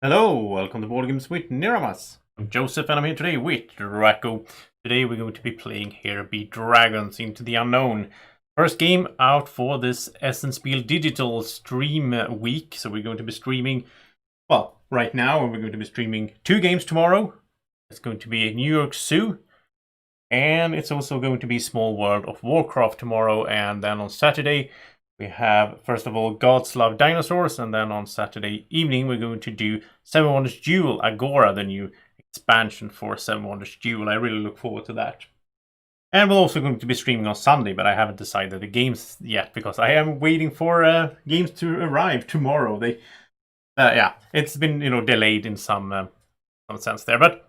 Hello, welcome to Boardgames with Niramas. I'm Joseph and I'm here today with Drako. Today we're going to be playing Here Be Dragons Into the Unknown. First game out for this Spiel Digital stream week. So we're going to be streaming, well, right now we're going to be streaming 2 games tomorrow. It's going to be New York Zoo. And it's also going to be Small World of Warcraft tomorrow. And then on Saturday we have, first of all, Gods Love Dinosaurs, and then on Saturday evening we're going to do Seven Wonders Duel Agora, the new expansion for Seven Wonders Duel. I really look forward to that. And we're also going to be streaming on Sunday, but I haven't decided the games yet, because I am waiting for games to arrive tomorrow. Yeah, it's been, delayed in some sense there, but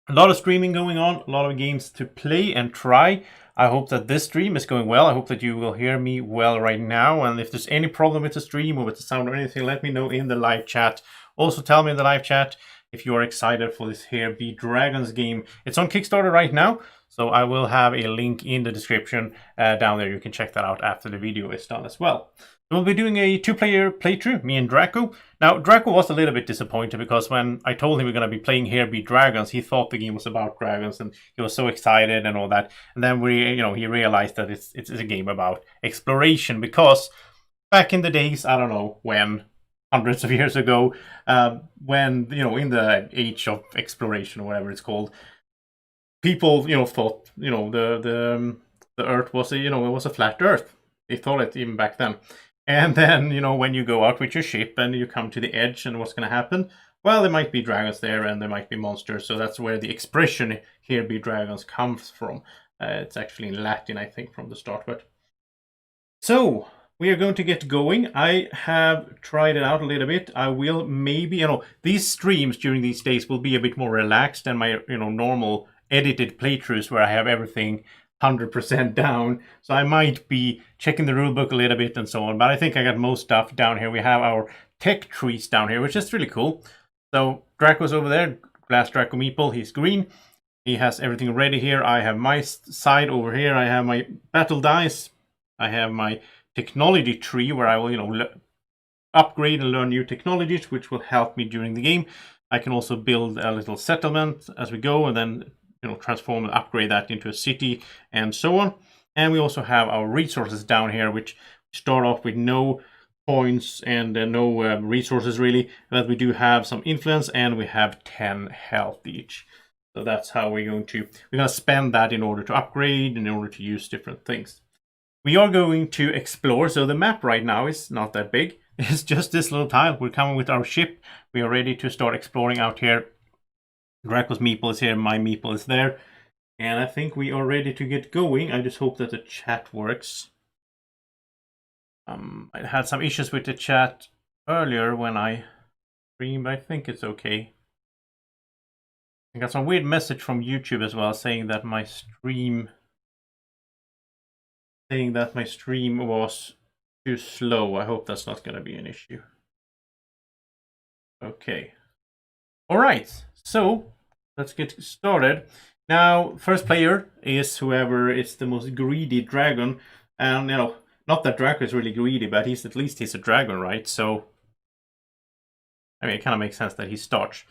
a lot of streaming going on, a lot of games to play and try. I hope that this stream is going well. I hope that you will hear me well right now. And if there's any problem with the stream or with the sound or anything, let me know in the live chat. Also tell me in the live chat if you are excited for this Here Be Dragons game. It's on Kickstarter right now, so I will have a link in the description down there. You can check that out after the video is done as well. We'll be doing a 2-player playthrough, me and Drako. Now, Drako was a little bit disappointed because when I told him we're going to be playing Here Be Dragons, he thought the game was about dragons and he was so excited and all that. And then he realized that it's a game about exploration, because back in the days, I don't know when, hundreds of years ago, when, in the age of exploration or whatever it's called, people, thought, the Earth was it was a flat Earth. They thought it even back then. And then, when you go out with your ship and you come to the edge, and what's going to happen? Well, there might be dragons there and there might be monsters. So that's where the expression Here Be Dragons comes from. It's actually in Latin, I think, from the start. But so we are going to get going. I have tried it out a little bit. I will maybe, these streams during these days will be a bit more relaxed than my, normal edited playthroughs where I have everything 100% down, so I might be checking the rulebook a little bit and so on, but I think I got most stuff down here. We have our tech trees down here, which is really cool. So Draco's over there, Glass Draco Meeple, he's green. He has everything ready here. I have my side over here. I have my battle dice. I have my technology tree where I will, upgrade and learn new technologies, which will help me during the game. I can also build a little settlement as we go, and then transform and upgrade that into a city and so on. And we also have our resources down here, which start off with no points and no resources really, but we do have some influence and we have 10 health each. So that's how we're going to spend that in order to upgrade, in order to use different things. We are going to explore, so the map right now is not that big. It's just this little tile. We're coming with our ship. We are ready to start exploring out here. Draco's Meeple is here, my Meeple is there, and I think we are ready to get going. I just hope that the chat works. I had some issues with the chat earlier when I streamed, but I think it's okay. I got some weird message from YouTube as well saying that my stream was too slow. I hope that's not going to be an issue. Okay. All right. So let's get started. Now, first player is whoever is the most greedy dragon. And, not that Draco is really greedy, but at least he's a dragon, right? So, I mean, it kind of makes sense that he starts.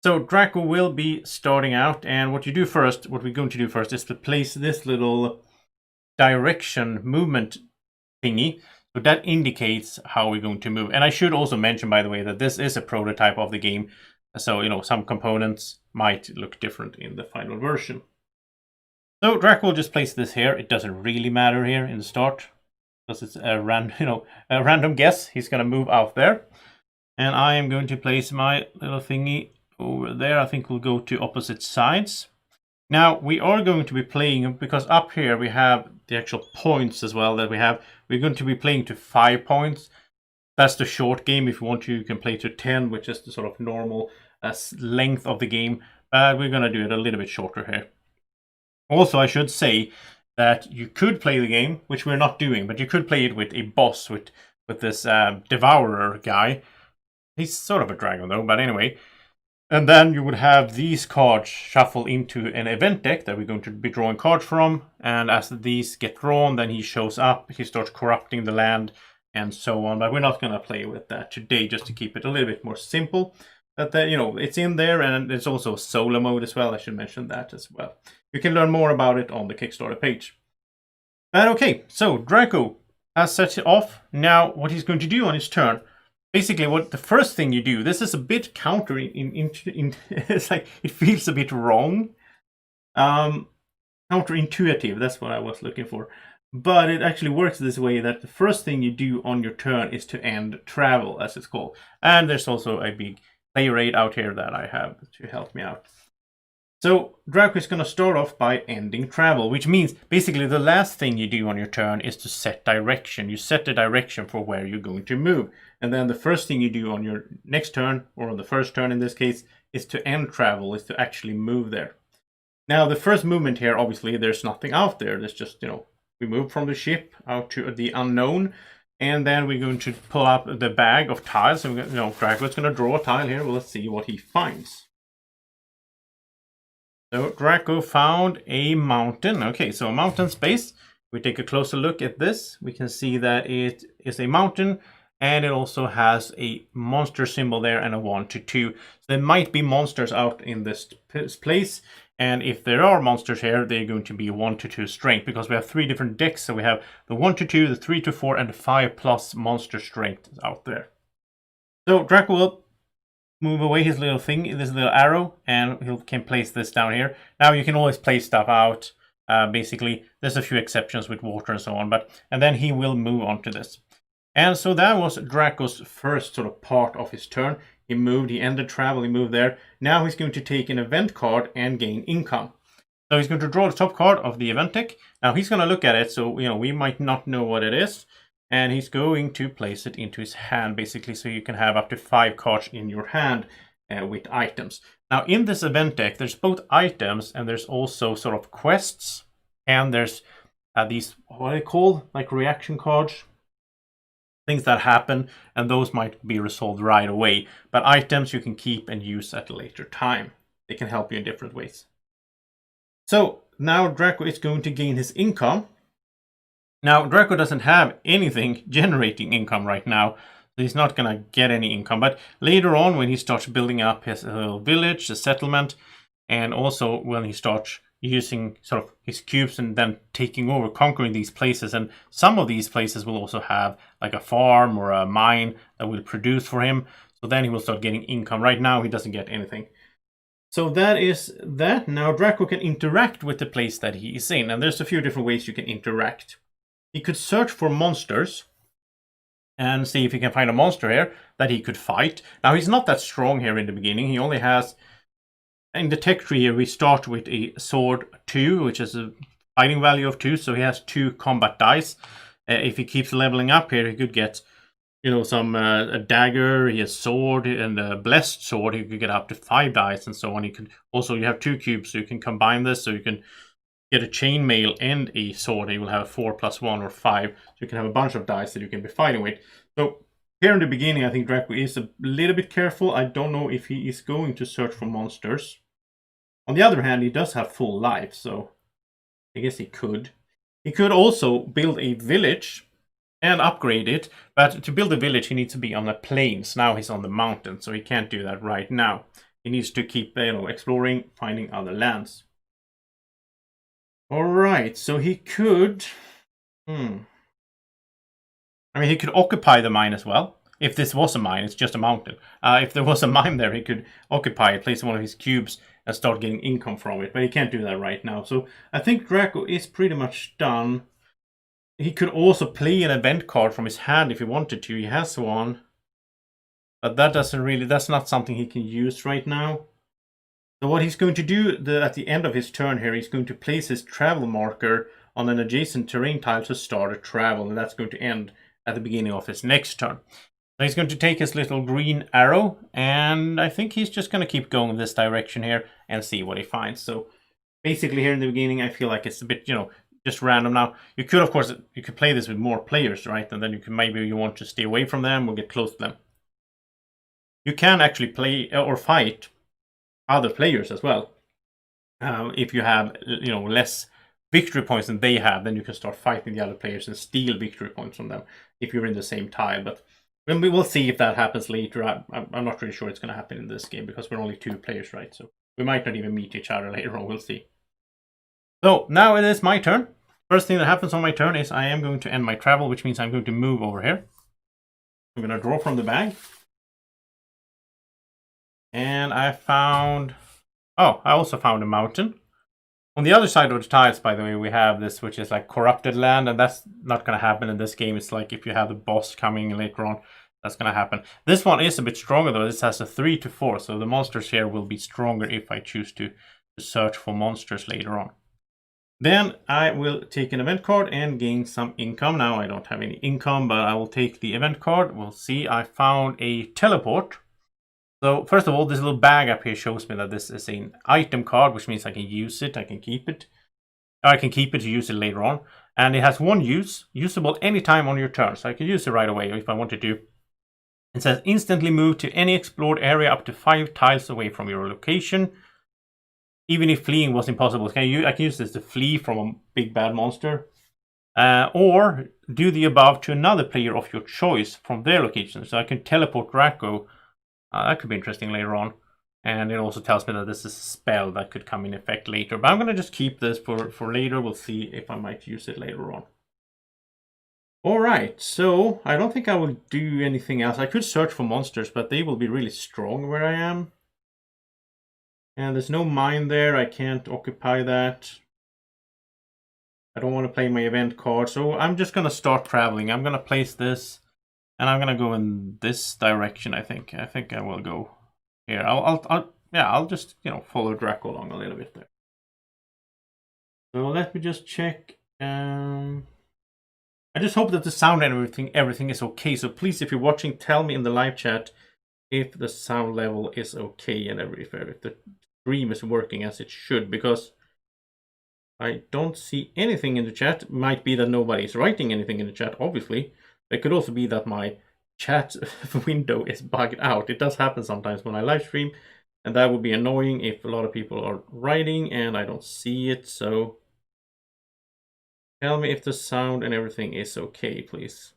So, Draco will be starting out. And what we're going to do first is to place this little direction movement thingy. So that indicates how we're going to move. And I should also mention, by the way, that this is a prototype of the game. So, some components might look different in the final version. So Draco will just place this here. It doesn't really matter here in the start, because it's a random guess. He's going to move out there. And I am going to place my little thingy over there. I think we'll go to opposite sides. Now, we are going to be playing, because up here we have the actual points as well that we have. We're going to be playing to 5 points. That's the short game. If you want to, you can play to 10, which is the sort of normal length of the game. But we're going to do it a little bit shorter here. Also, I should say that you could play the game, which we're not doing, but you could play it with a boss, with this Devourer guy. He's sort of a dragon though, but anyway. And then you would have these cards shuffle into an event deck that we're going to be drawing cards from. And as these get drawn, then he shows up, he starts corrupting the land, and so on. But we're not going to play with that today, just to keep it a little bit more simple. But it's in there, and there's also solo mode as well. I should mention that as well. You can learn more about it on the Kickstarter page. But okay, so Drako has set it off. Now, what he's going to do on his turn, basically, what the first thing you do, this is a bit counter it's like it feels a bit wrong, counterintuitive. That's what I was looking for. But it actually works this way, that the first thing you do on your turn is to end travel, as it's called. And there's also a big player aid out here that I have to help me out. So Drako is going to start off by ending travel, which means basically the last thing you do on your turn is to set direction. You set the direction for where you're going to move. And then the first thing you do on your next turn, or on the first turn in this case, is to end travel, is to actually move there. Now the first movement here, obviously there's nothing out there. There's just, we move from the ship out to the unknown, and then we're going to pull up the bag of tiles. So, Draco's going to draw a tile here. Well, let's see what he finds. So Drako found a mountain. Okay, so a mountain space. We take a closer look at this. We can see that it is a mountain, and it also has a monster symbol there and a 1 to 2. So there might be monsters out in this place. And if there are monsters here, they're going to be 1 to 2 strength, because we have 3 different decks. So we have the 1 to 2, the 3 to 4, and the 5+ monster strength out there. So Drako will move away his little thing, this little arrow, and he can place this down here. Now you can always place stuff out. Basically, there's a few exceptions with water and so on, and then he will move on to this. And so that was Draco's first sort of part of his turn. He moved, he ended travel, he moved there. Now he's going to take an event card and gain income. So he's going to draw the top card of the event deck. Now he's going to look at it, so we might not know what it is. And he's going to place it into his hand, basically, so you can have up to 5 cards in your hand with items. Now in this event deck, there's both items and there's also sort of quests. And there's these, what are they called? Like reaction cards. Things that happen, and those might be resolved right away. But items you can keep and use at a later time. They can help you in different ways. So now Drako is going to gain his income. Now Drako doesn't have anything generating income right now, so he's not going to get any income. But later on, when he starts building up his little village, the settlement, and also when he starts using sort of his cubes and then taking over, conquering these places, and some of these places will also have like a farm or a mine that will produce for him, so then he will start getting income. Right now he doesn't get anything. So that is that. Now Drako can interact with the place that he is in, and there's a few different ways you can interact. He could search for monsters and see if he can find a monster here that he could fight. Now he's not that strong here in the beginning. He only has, in the tech tree here, we start with a sword 2, which is a fighting value of 2, so he has 2 combat dice. If he keeps leveling up here, he could get, some a dagger, he has sword, and a blessed sword. He could get up to 5 dice and so on. He could also, you have 2 cubes, so you can combine this, so you can get a chainmail and a sword, and you will have 4 + 1 or 5, so you can have a bunch of dice that you can be fighting with. So here in the beginning, I think Drako is a little bit careful. I don't know if he is going to search for monsters. On the other hand, he does have full life, so I guess he could. He could also build a village and upgrade it, but to build a village, he needs to be on the plains. Now he's on the mountain, so he can't do that right now. He needs to keep, exploring, finding other lands. All right, so he could... he could occupy the mine as well. If this was a mine, it's just a mountain. If there was a mine there, he could occupy it, place one of his cubes, and start getting income from it. But he can't do that right now. So I think Drako is pretty much done. He could also play an event card from his hand if he wanted to. He has one. But that doesn't really... That's not something he can use right now. So what he's going to do at the end of his turn here, he's going to place his travel marker on an adjacent terrain tile to start a travel. And that's going to end at the beginning of his next turn. So he's going to take his little green arrow, and I think he's just going to keep going this direction here and see what he finds. So basically here in the beginning, I feel like it's a bit, just random. Now, you could, of course, you could play this with more players, right? And then maybe you want to stay away from them or get close to them. You can actually play or fight other players as well. If you have, less victory points than they have, then you can start fighting the other players and steal victory points from them if you're in the same tile. But And we will see if that happens later. I'm not really sure it's going to happen in this game because we're only 2 players, right? So we might not even meet each other later on. We'll see. So now it is my turn. First thing that happens on my turn is I am going to end my travel, which means I'm going to move over here. I'm going to draw from the bag. And I found... Oh, I also found a mountain. On the other side of the tiles, by the way, we have this, which is like corrupted land, and that's not going to happen in this game. It's like if you have the boss coming later on, that's going to happen. This one is a bit stronger, though. This has a 3 to 4, so the monsters here will be stronger if I choose to search for monsters later on. Then I will take an event card and gain some income. Now I don't have any income, but I will take the event card. We'll see. I found a teleport. So first of all, this little bag up here shows me that this is an item card, which means I can use it, I can keep it. Or I can keep it to use it later on. And it has one use, usable anytime on your turn. So I can use it right away if I wanted to. It says instantly move to any explored area up to 5 tiles away from your location. Even if fleeing was impossible. I can use this to flee from a big bad monster. Or do the above to another player of your choice from their location. So I can teleport Drako. That could be interesting later on. And it also tells me that this is a spell that could come in effect later. But I'm going to just keep this for later. We'll see if I might use it later on. Alright, so I don't think I will do anything else. I could search for monsters, but they will be really strong where I am. And there's no mine there. I can't occupy that. I don't want to play my event card. So I'm just going to start traveling. I'm going to place this. And I'm gonna go in this direction. I think I will go here. I'll just follow Drako along a little bit there. So let me just check. I just hope that the sound and everything is okay. So please, if you're watching, tell me in the live chat if the sound level is okay and if the stream is working as it should, because I don't see anything in the chat. It might be that nobody is writing anything in the chat, obviously. It could also be that my chat window is bugged out. It does happen sometimes when I live stream, and that would be annoying if a lot of people are writing and I don't see it. So tell me if the sound and everything is okay, please.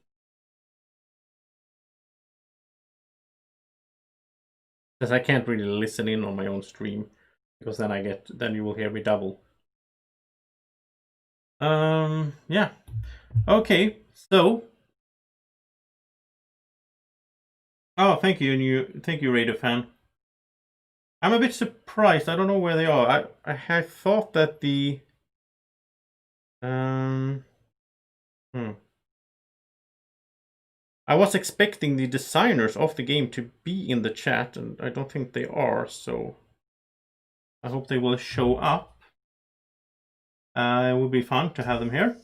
Because I can't really listen in on my own stream, because then you will hear me double. Yeah. Okay, so oh, thank you, Radio Fan. I'm a bit surprised. I don't know where they are. I had thought that the I was expecting the designers of the game to be in the chat, and I don't think they are. So I hope they will show up. It would be fun to have them here.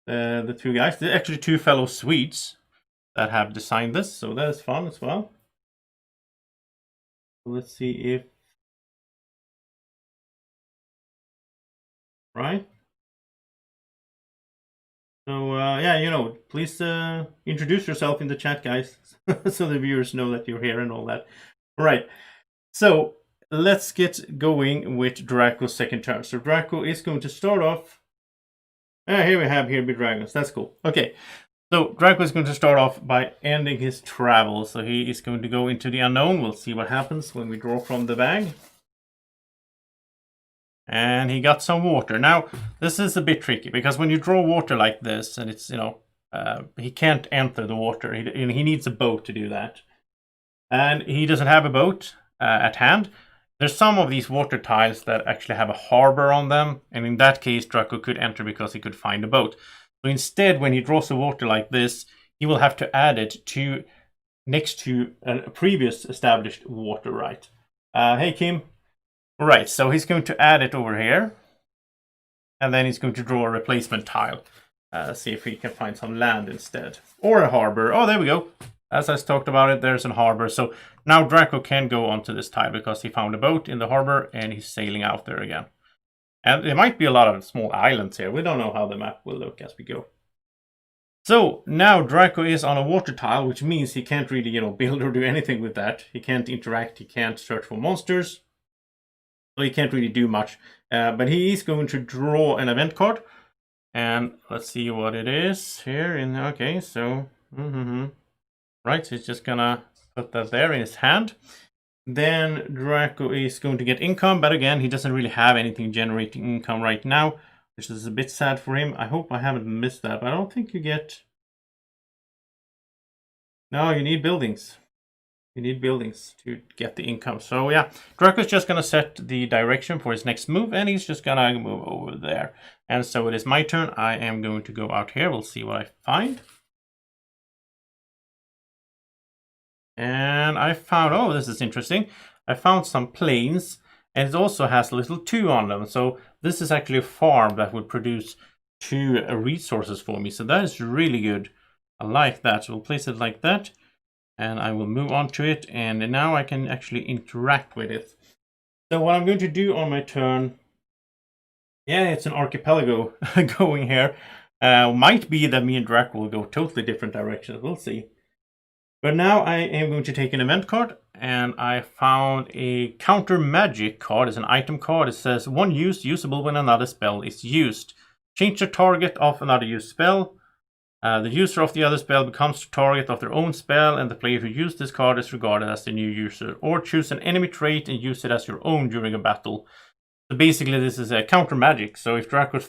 The 2 guys. They're actually 2 fellow Swedes that have designed this, so that is fun as well. Let's see if... Right? So, yeah, please introduce yourself in the chat, guys, so the viewers know that you're here and all that. All right, so let's get going with Draco's second turn. So Drako is going to start off... here we have Here Be Dragons. That's cool. Okay. So Drako is going to start off by ending his travel. So he is going to go into the unknown. We'll see what happens when we draw from the bag. And he got some water. Now, this is a bit tricky, because when you draw water like this, and it's, he can't enter the water. He needs a boat to do that. And he doesn't have a boat at hand. There's some of these water tiles that actually have a harbor on them. And in that case, Drako could enter because he could find a boat. So instead, when he draws the water like this, he will have to add it to next to a previous established water right. Hey, Kim. Right, so he's going to add it over here. And then he's going to draw a replacement tile. See if he can find some land instead. Or a harbor. Oh, there we go. As I talked about it, there's a harbor. So now Drako can go onto this tile because he found a boat in the harbor and he's sailing out there again. And there might be a lot of small islands here. We don't know how the map will look as we go. So now Drako is on a water tile, which means he can't really, build or do anything with that. He can't interact. He can't search for monsters. So he can't really do much. But he is going to draw an event card. And let's see what it is here. Okay, so... Right, so he's just gonna put that there in his hand. Then Draco is going to get income, but again, he doesn't really have anything generating income right now, which is a bit sad for him. I hope I haven't missed that, but I don't think you get... No, you need buildings. You need buildings to get the income. So yeah, Draco's just gonna set the direction for his next move, and he's just gonna move over there. And so it is my turn. I am going to go out here. We'll see what I find. And I found, oh, this is interesting. I found some planes, and it also has a little 2 on them. So this is actually a farm that would produce 2 resources for me. So that is really good. I like that. So we'll place it like that, and I will move on to it. And now I can actually interact with it. So what I'm going to do on my turn, yeah, it's an archipelago going here. Might be that me and Draco will go totally different directions. We'll see. But now I am going to take an event card, and I found a counter magic card. It's an item card. It says 1 use, usable when another spell is used. Change the target of another used spell. The user of the other spell becomes the target of their own spell, and the player who used this card is regarded as the new user. Or choose an enemy trait and use it as your own during a battle. So basically this is a counter magic. So if Draco,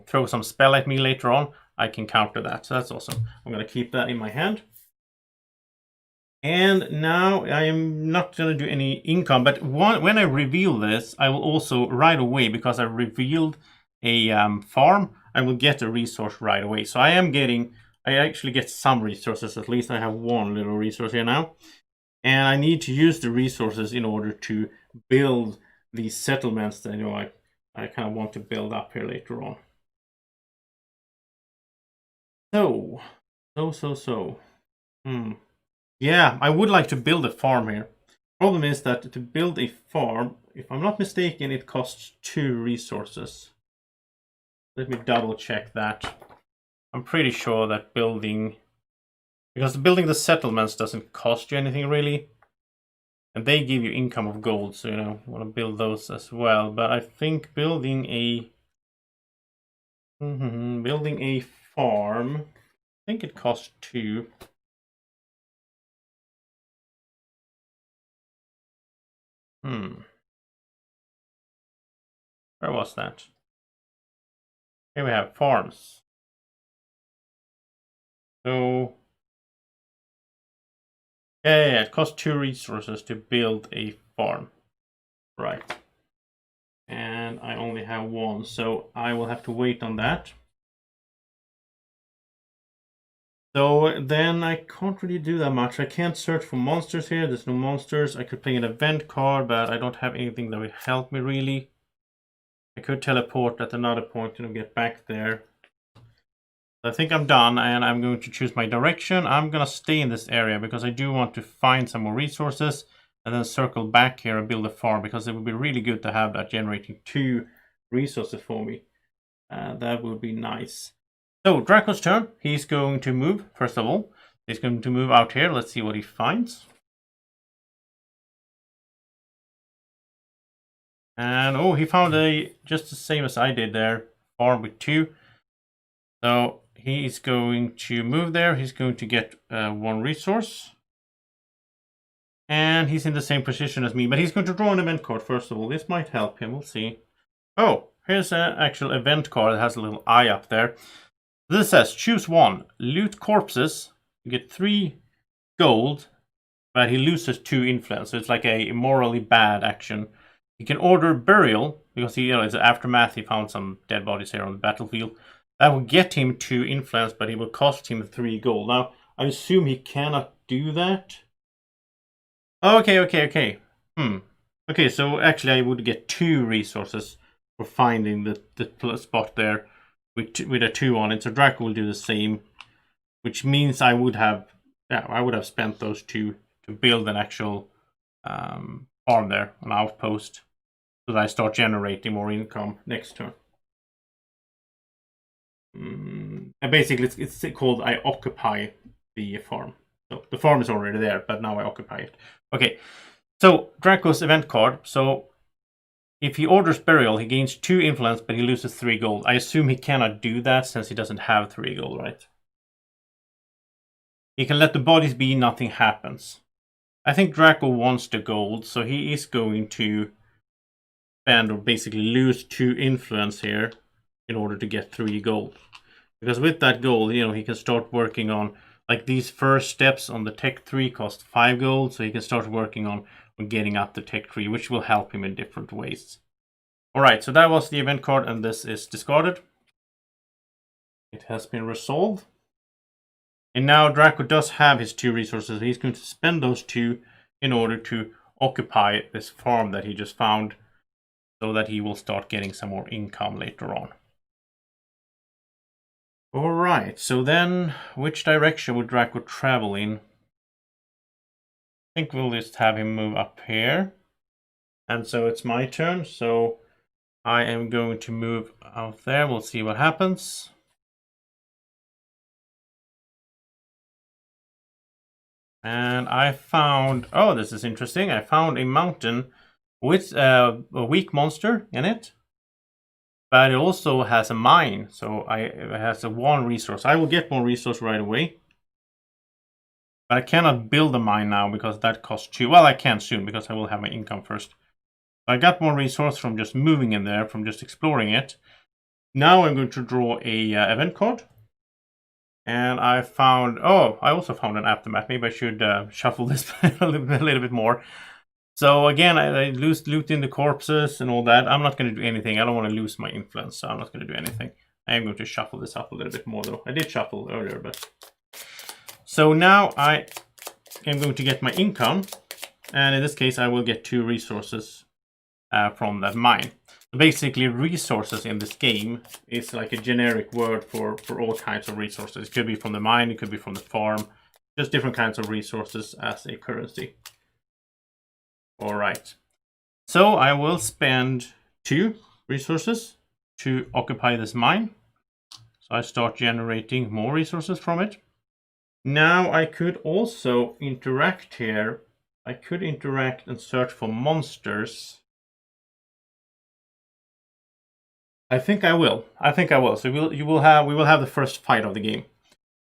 throw some spell at me later on, I can counter that. So that's awesome. I'm going to keep that in my hand. And now I am not going to do any income, but when I reveal this, I will also right away, because I revealed a farm, I will get a resource right away. So I actually get some resources. At least I have 1 little resource here now. And I need to use the resources in order to build these settlements that I kind of want to build up here later on. So. Yeah, I would like to build a farm here. Problem is that to build a farm, if I'm not mistaken, it costs 2 resources. Let me double check that. I'm pretty sure that because building the settlements doesn't cost you anything really. And they give you income of gold, so you want to build those as well. But I think building a farm, I think it costs 2. Where was that? Here we have farms. So yeah, it costs 2 resources to build a farm. Right. And I only have 1, so I will have to wait on that. So then I can't really do that much. I can't search for monsters here. There's no monsters. I could play an event card, but I don't have anything that would help me really. I could teleport at another point and get back there. I think I'm done, and I'm going to choose my direction. I'm going to stay in this area because I do want to find some more resources and then circle back here and build a farm, because it would be really good to have that generating 2 resources for me. That would be nice. So Draco's turn. He's going to move, first of all. He's going to move out here. Let's see what he finds. And oh, he found just the same as I did there, farm with 2. So he's going to move there. He's going to get 1 resource. And he's in the same position as me, but he's going to draw an event card first of all. This might help him. We'll see. Oh, here's an actual event card that has a little eye up there. This says, choose 1. Loot corpses. You get 3 gold, but he loses 2 influence. So it's like a morally bad action. He can order burial, because it's an aftermath. He found some dead bodies here on the battlefield. That will get him 2 influence, but it will cost him 3 gold. Now, I assume he cannot do that. Okay. Okay, so actually I would get 2 resources for finding the spot there with a 2 on it. So Draco will do the same, which means I would have spent those 2 to build an actual farm there, an outpost, so that I start generating more income next turn. And basically, it's called I occupy the farm. So the farm is already there, but now I occupy it. Okay, so Draco's event card. So if he orders burial, he gains 2 influence, but he loses 3 gold. I assume he cannot do that since he doesn't have 3 gold, right? he can let the bodies be, nothing happens. I think Drako wants the gold, so he is going to spend, or basically lose 2 influence here in order to get 3 gold. Because with that gold, you know, he can start working on, like, these first steps on the tech 3 cost 5 gold, so he can start working on getting up the tech 3, which will help him in different ways. Alright, so that was the event card, and this is discarded. It has been resolved. And now Drako does have his 2 resources. He's going to spend those 2 in order to occupy this farm that he just found, so that he will start getting some more income later on. Alright, so then which direction would Drako travel in? I think we'll just have him move up here. And so it's my turn, so I am going to move out there. We'll see what happens. And I found, oh, this is interesting. I found a mountain with a weak monster in it. But it also has a mine, so it has a 1 resource. I will get 1 resource right away. But I cannot build a mine now because that costs 2. Well, I can soon because I will have my income first. I got 1 resource from just moving in there, from just exploring it. Now I'm going to draw a event card. And I found, oh, I also found an aftermath. Maybe I should shuffle this a little bit more. So again, I looting the corpses and all that. I'm not going to do anything. I don't want to lose my influence, so I'm not going to do anything. I am going to shuffle this up a little bit more, though. I did shuffle earlier, but... So now I am going to get my income. And in this case, I will get 2 resources from that mine. So basically, resources in this game is like a generic word for all kinds of resources. It could be from the mine, it could be from the farm. Just different kinds of resources as a currency. Alright, so I will spend 2 resources to occupy this mine. So I start generating more resources from it. Now I could also interact here. I could interact and search for monsters. I think I will. So we will have the first fight of the game.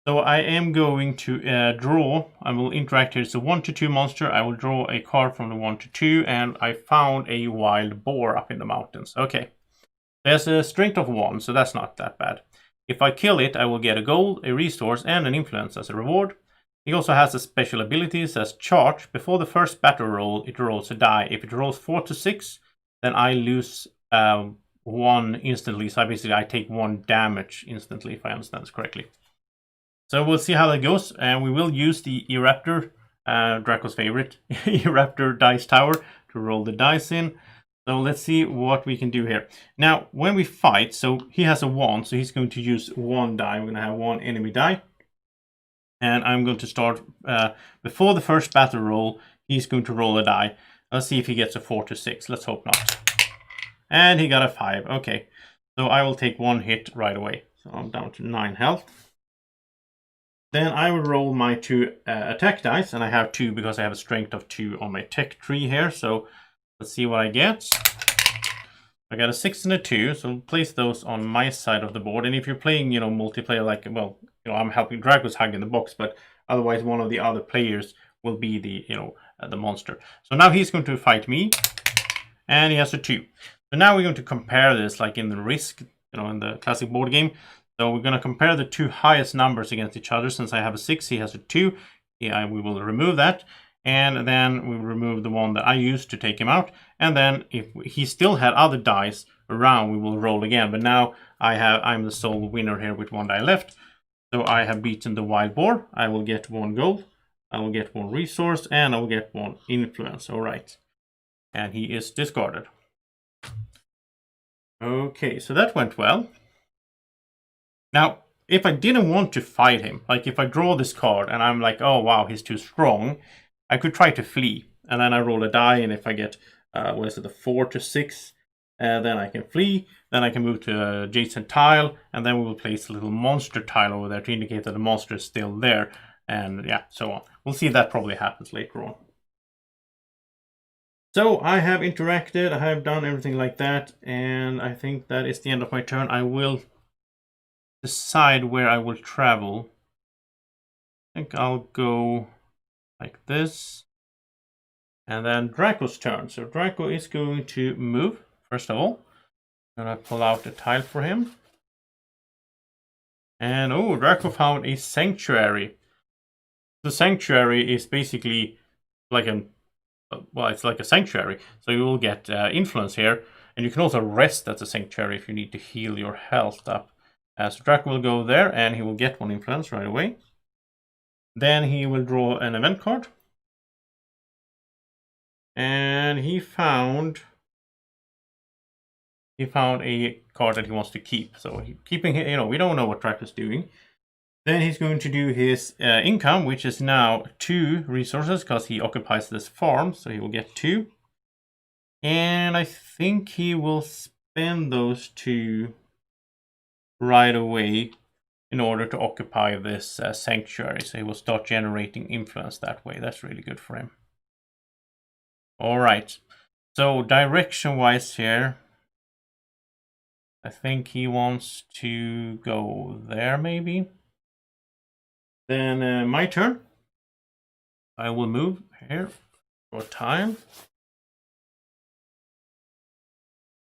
So I am going to draw. I will interact here. It's a 1 to 2 monster. I will draw a card from the 1 to 2, and I found a wild boar up in the mountains. Okay. There's a strength of 1, so that's not that bad. If I kill it, I will get a gold, a resource, and an influence as a reward. It also has a special ability, it says charge. Before the first battle roll, it rolls a die. If it rolls 4 to 6, then I lose 1 instantly. So I take 1 damage instantly, if I understand this correctly. So we'll see how that goes, and we will use the E-Raptor, Draco's favorite, E-Raptor dice tower to roll the dice in. So let's see what we can do here. Now, when we fight, so he has a 1, so he's going to use 1 die. We're going to have 1 enemy die. And I'm going to start, before the first battle roll, he's going to roll a die. Let's see if he gets a 4 to 6. Let's hope not. And he got a 5. Okay, so I will take 1 hit right away. So I'm down to 9 health. Then I will roll my 2 attack dice, and I have 2 because I have a strength of 2 on my tech tree here. So let's see what I get. I got a 6 and a 2, so place those on my side of the board. And if you're playing, multiplayer, like, well, I'm helping Draco's hugging the box, but otherwise one of the other players will be the, the monster. So now he's going to fight me, and he has a 2. So now we're going to compare this, like in the Risk, in the classic board game. So we're going to compare the 2 highest numbers against each other. Since I have a 6, he has a 2. Yeah, we will remove that. And then we will remove the one that I used to take him out. And then if he still had other dice around, we will roll again. But now I'm the sole winner here with 1 die left. So I have beaten the wild boar. I will get 1 gold. I will get 1 resource. And I will get 1 influence. All right. And he is discarded. Okay, so that went well. Now, if I didn't want to fight him, like if I draw this card and I'm like, oh wow, he's too strong, I could try to flee. And then I roll a die, and if I get, a 4 to 6, then I can flee. Then I can move to an adjacent tile, and then we will place a little monster tile over there to indicate that the monster is still there. And yeah, so on. We'll see if that probably happens later on. So I have interacted, I have done everything like that, and I think that is the end of my turn. I will decide where I will travel. think I'll go like this. And then Draco's turn. So Draco is going to move, first of all. I'm gonna pull out a tile for him. And oh, Draco found a sanctuary. The sanctuary is basically like it's like a sanctuary. So you will get influence here. And you can also rest at the sanctuary if you need to heal your health up. So Draco will go there and he will get 1 influence right away. Then he will draw an event card. And he found a card that he wants to keep. So keeping, we don't know what Draco's doing. Then he's going to do his income, which is now 2 resources because he occupies this farm. So he will get 2. And I think he will spend those 2 right away in order to occupy this sanctuary. So he will start generating influence that way. That's really good for him. All right. So direction-wise here, I think he wants to go there maybe. Then my turn. I will move here for time.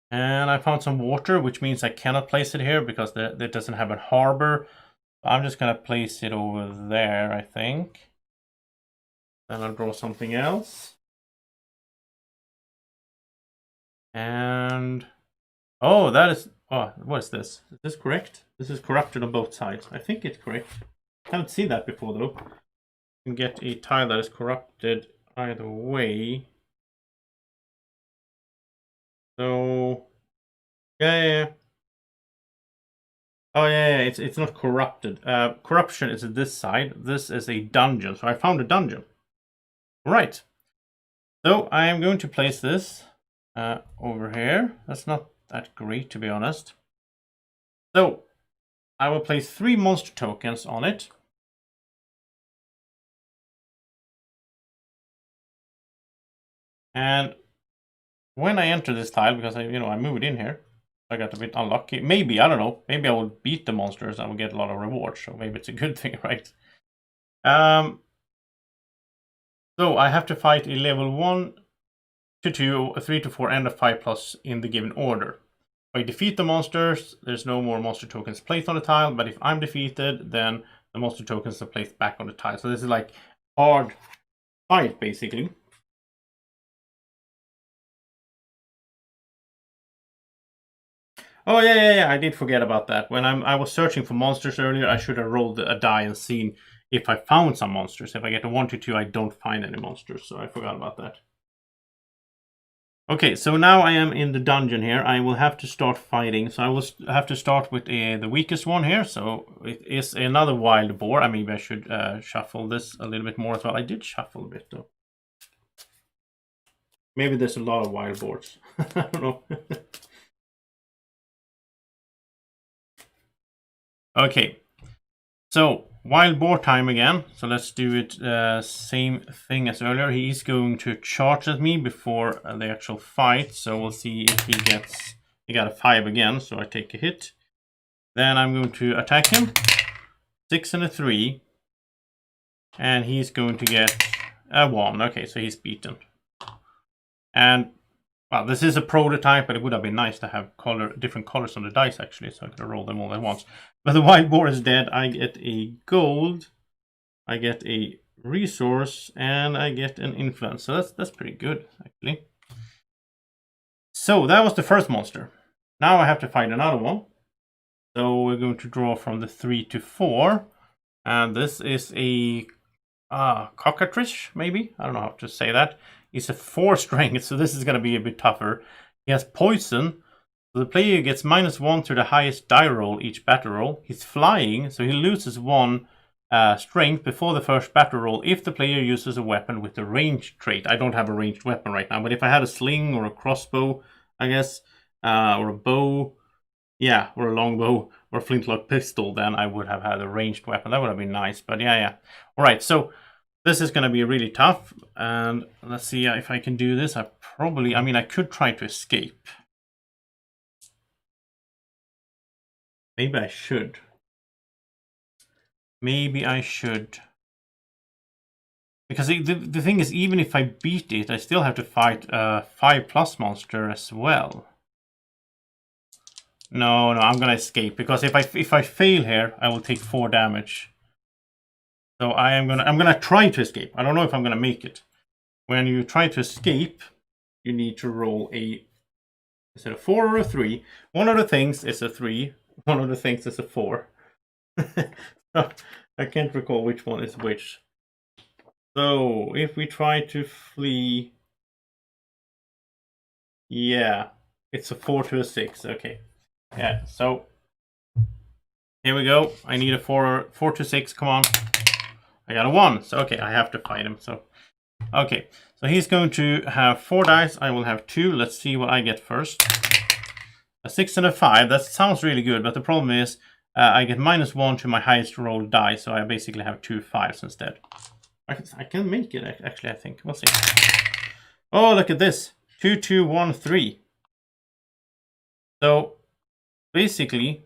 And I found some water, which means I cannot place it here because it doesn't have a harbor. I'm just going to place it over there, I think. Then I'll draw something else. And oh, what is this? Is this correct? This is corrupted on both sides. I think it's correct. Haven't seen that before though. You can get a tile that is corrupted either way. So yeah. Oh yeah, it's not corrupted. Corruption is this side. This is a dungeon. So I found a dungeon. Right. So I am going to place this over here. That's not that great, to be honest. So I will place 3 monster tokens on it. And when I enter this tile, because I moved in here, I got a bit unlucky. Maybe, I don't know. Maybe I will beat the monsters and I will get a lot of rewards. So maybe it's a good thing, right? So I have to fight a level 1 to 2, a 3 to 4, and a 5+ in the given order. If I defeat the monsters, there's no more monster tokens placed on the tile. But if I'm defeated, then the monster tokens are placed back on the tile. So this is like hard fight, basically. Oh yeah, I did forget about that. When I was searching for monsters earlier, I should have rolled a die and seen if I found some monsters. If I get a 1 to 2, I don't find any monsters, so I forgot about that. Okay, so now I am in the dungeon here. I will have to start fighting. So I will have to start with the weakest one here. So it is another wild boar. Maybe I should shuffle this a little bit more as well. I did shuffle a bit though. Maybe there's a lot of wild boars. I don't know. Okay, so wild boar time again. So let's do it same thing as earlier. He is going to charge at me before the actual fight. So we'll see if he got a 5 again. So I take a hit. Then I'm going to attack him. 6 and a 3. And he's going to get a 1. Okay, so he's beaten. And well, this is a prototype, but it would have been nice to have different colors on the dice actually, so I could have rolled them all at once. But the wild boar is dead. I get a gold, I get a resource, and I get an influence. So that's pretty good actually. So that was the first monster. Now I have to find another one. So we're going to draw from the 3 to 4, and this is a cockatrice, maybe? I don't know how to say that. He's a 4 strength, so this is going to be a bit tougher. He has poison, so the player gets -1 to the highest die roll each battle roll. He's flying, so he loses 1 strength before the first battle roll if the player uses a weapon with the ranged trait. I don't have a ranged weapon right now, but if I had a sling or a crossbow, I guess, or a bow, yeah, or a longbow or a flintlock pistol, then I would have had a ranged weapon. That would have been nice, but yeah. All right, so this is going to be really tough, and let's see if I can do this. I could try to escape. Maybe I should. Because the thing is, even if I beat it, I still have to fight a 5+ monster as well. No, I'm gonna escape, because if I fail here, I will take 4 damage. So I'm gonna try to escape. I don't know if I'm gonna make it. When you try to escape, you need to roll is it a 4 or a 3? One of the things is a 3, one of the things is a 4. I can't recall which one is which. So if we try to flee, yeah, it's a 4 to a 6. Okay, yeah. So here we go. I need a 4 to 6. Come on. I got a 1. So okay, I have to fight him. So okay, so he's going to have 4 dice. I will have 2. Let's see what I get first. A 6 and a 5. That sounds really good, but the problem is I get -1 to my highest rolled die, so I basically have 2 5s instead. I can make it, actually, I think. We'll see. Oh, look at this. 2 2 1 3. So basically,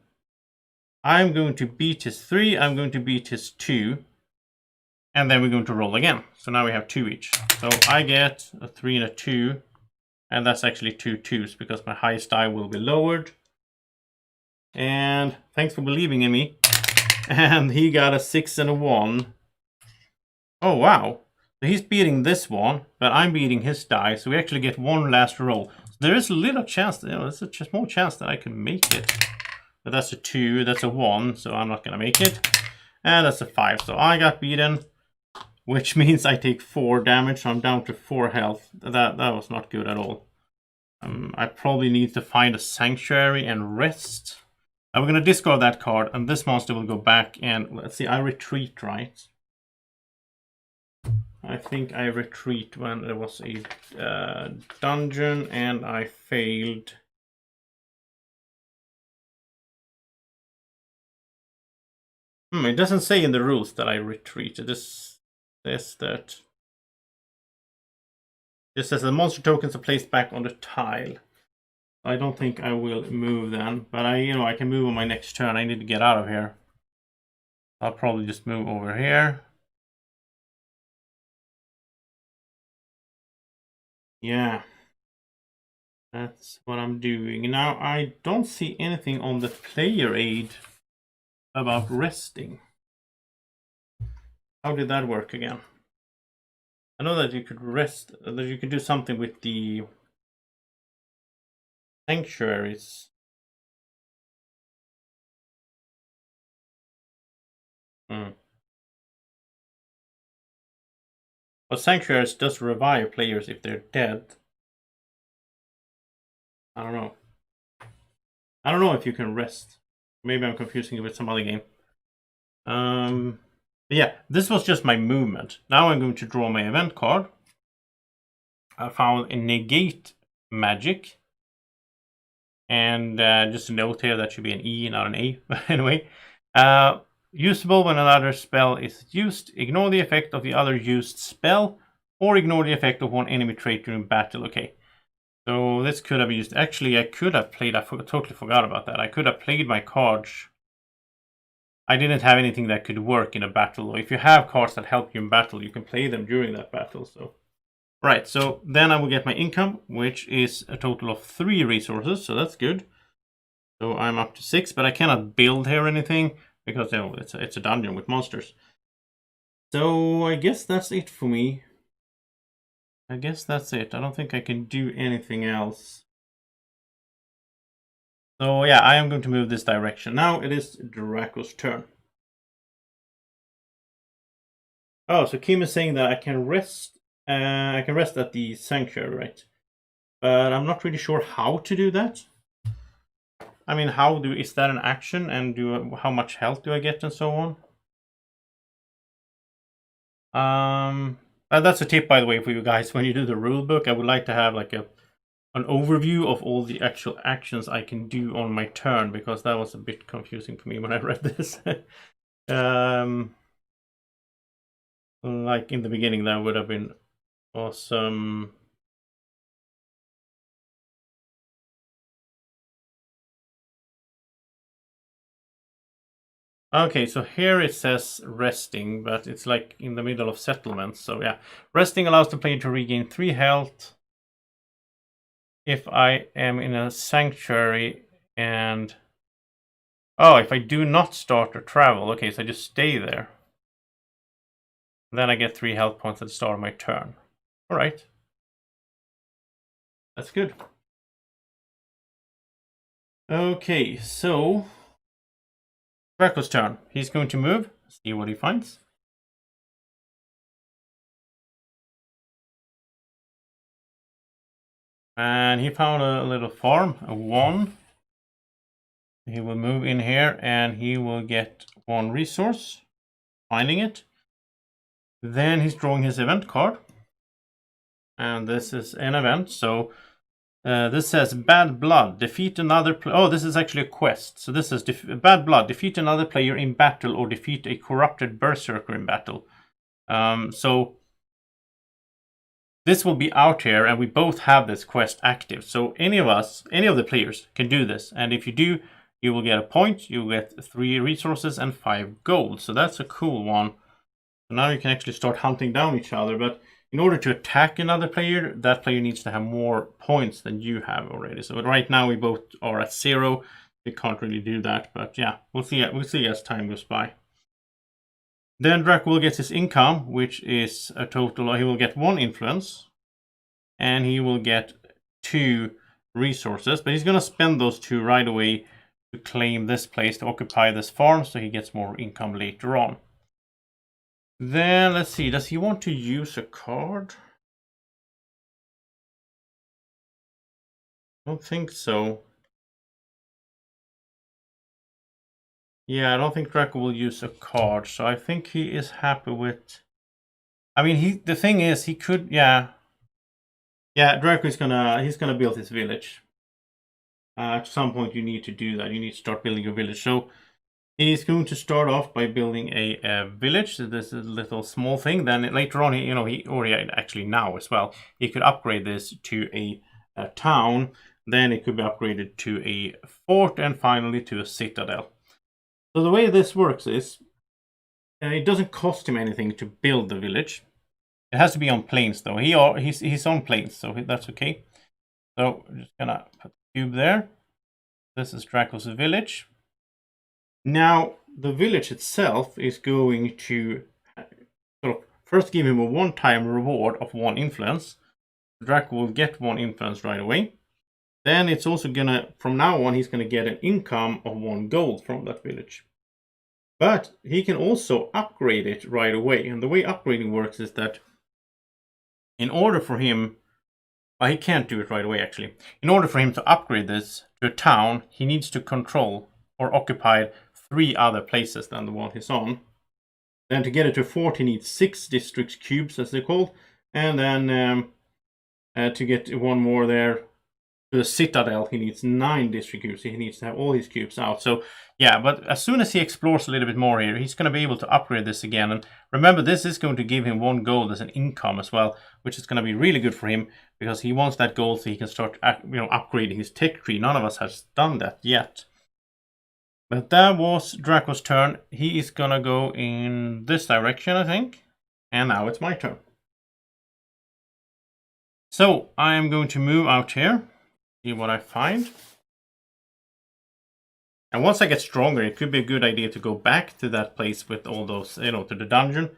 I'm going to beat his 3, I'm going to beat his 2, and then we're going to roll again. So now we have 2 each. So I get a 3 and a 2, and that's actually 2 2s, because my highest die will be lowered. And thanks for believing in me. And he got a 6 and a 1. Oh, wow. So he's beating this one, but I'm beating his die, so we actually get 1 last roll. So there is a little chance, there's a small chance that I can make it. But that's a 2, that's a 1, so I'm not going to make it. And that's a 5, so I got beaten, which means I take 4 damage, so I'm down to 4 health. That was not good at all. I probably need to find a sanctuary and rest. We're going to discard that card, and this monster will go back and, let's see, I retreat, right? I think I retreat when there was a dungeon and I failed. It doesn't say in the rules that I retreat. It just says that. It says the monster tokens are placed back on the tile. I don't think I will move then, but I can move on my next turn. I need to get out of here. I'll probably just move over here. Yeah. That's what I'm doing. Now, I don't see anything on the player aid about resting. How did that work again? I know that you could rest, that you could do something with the sanctuaries. But sanctuaries does revive players if they're dead. I don't know. I don't know if you can rest. Maybe I'm confusing it with some other game. Yeah, this was just my movement. Now I'm going to draw my event card. I found a negate magic. And just a note here, that should be an E, not an A. But anyway, usable when another spell is used. Ignore the effect of the other used spell, or ignore the effect of one enemy trait during battle. Okay, so this could have been used. Actually, I could have played. I totally forgot about that. I could have played my cards. I didn't have anything that could work in a battle. If you have cards that help you in battle, you can play them during that battle. So, right. So then I will get my income, which is a total of 3 resources. So that's good. So I'm up to 6, but I cannot build here or anything because it's a dungeon with monsters. So I guess that's it for me. I guess that's it. I don't think I can do anything else. So yeah, I am going to move this direction. Now it is Drako's turn. Oh, so Kim is saying that I can rest. I can rest at the sanctuary, right? But I'm not really sure how to do that. I mean, is that an action, and how much health do I get, and so on? That's a tip, by the way, for you guys. When you do the rule book, I would like to have like an overview of all the actual actions I can do on my turn, because that was a bit confusing for me when I read this. Like in the beginning, that would have been awesome. Okay, so here it says resting, but it's like in the middle of settlements. So yeah, resting allows the player to regain 3 health if I am in a sanctuary and... Oh, if I do not start or travel. Okay, so I just stay there. Then I get 3 health points at the start of my turn. Alright. That's good. Okay, so... Draco's turn. He's going to move, see what he finds. And he found a little farm, a 1. He will move in here and he will get 1 resource, finding it. Then he's drawing his event card. And this is an event, so this says Bad Blood, defeat another oh, this is actually a quest. So this is Bad Blood, defeat another player in battle or defeat a corrupted berserker in battle. So this will be out here and we both have this quest active. So any of the players can do this. And if you do, you will get a point, you will get 3 resources and 5 gold. So that's a cool one. So now you can actually start hunting down each other. But in order to attack another player, that player needs to have more points than you have already. So right now we both are at 0. We can't really do that. But yeah, we'll see as time goes by. Then Draco will get his income, which is a total, he will get 1 influence. And he will get 2 resources. But he's going to spend those 2 right away to claim this place, to occupy this farm, so he gets more income later on. Then, let's see, does he want to use a card? I don't think so. Yeah, I don't think Draco will use a card, so I think he is happy with... I mean, the thing is, he could, yeah. Yeah, Draco is he's gonna build his village. At some point you need to do that, you need to start building your village. So he's going to start off by building a village. So this is a little small thing. Then later on, he already actually now as well, he could upgrade this to a town. Then it could be upgraded to a fort and finally to a citadel. So the way this works is it doesn't cost him anything to build the village. It has to be on plains though. He's on plains, so that's okay. So I'm just gonna put the cube there. This is Draco's village. Now, the village itself is going to sort of first give him a one-time reward of 1 influence. Draco will get 1 influence right away. Then it's also gonna, from now on, he's gonna get an income of 1 gold from that village. But he can also upgrade it right away. And the way upgrading works is that in order for him, well, he can't do it right away actually. In order for him to upgrade this to a town, he needs to control or occupy 3 other places than the one he's on. Then to get it to 4, he needs 6 district cubes, as they're called. And then to get 1 more there, to the citadel, he needs 9 district cubes. He needs to have all his cubes out. So yeah, but as soon as he explores a little bit more here, he's going to be able to upgrade this again. And remember, this is going to give him 1 gold as an income as well, which is going to be really good for him because he wants that gold so he can start upgrading his tech tree. None of us has done that yet. But that was Draco's turn. He is going to go in this direction, I think. And now it's my turn. So I am going to move out here. See what I find. And once I get stronger, it could be a good idea to go back to that place with all those, to the dungeon.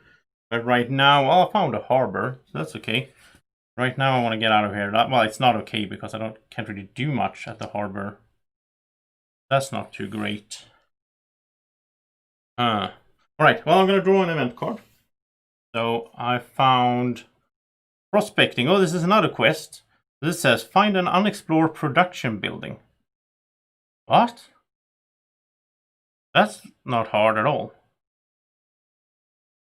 But right now, well, I found a harbor, so that's okay. Right now, I want to get out of here. Well, it's not okay because I can't really do much at the harbor. That's not too great. Alright, well, I'm going to draw an event card. So I found prospecting. Oh, this is another quest. This says, find an unexplored production building. What? That's not hard at all.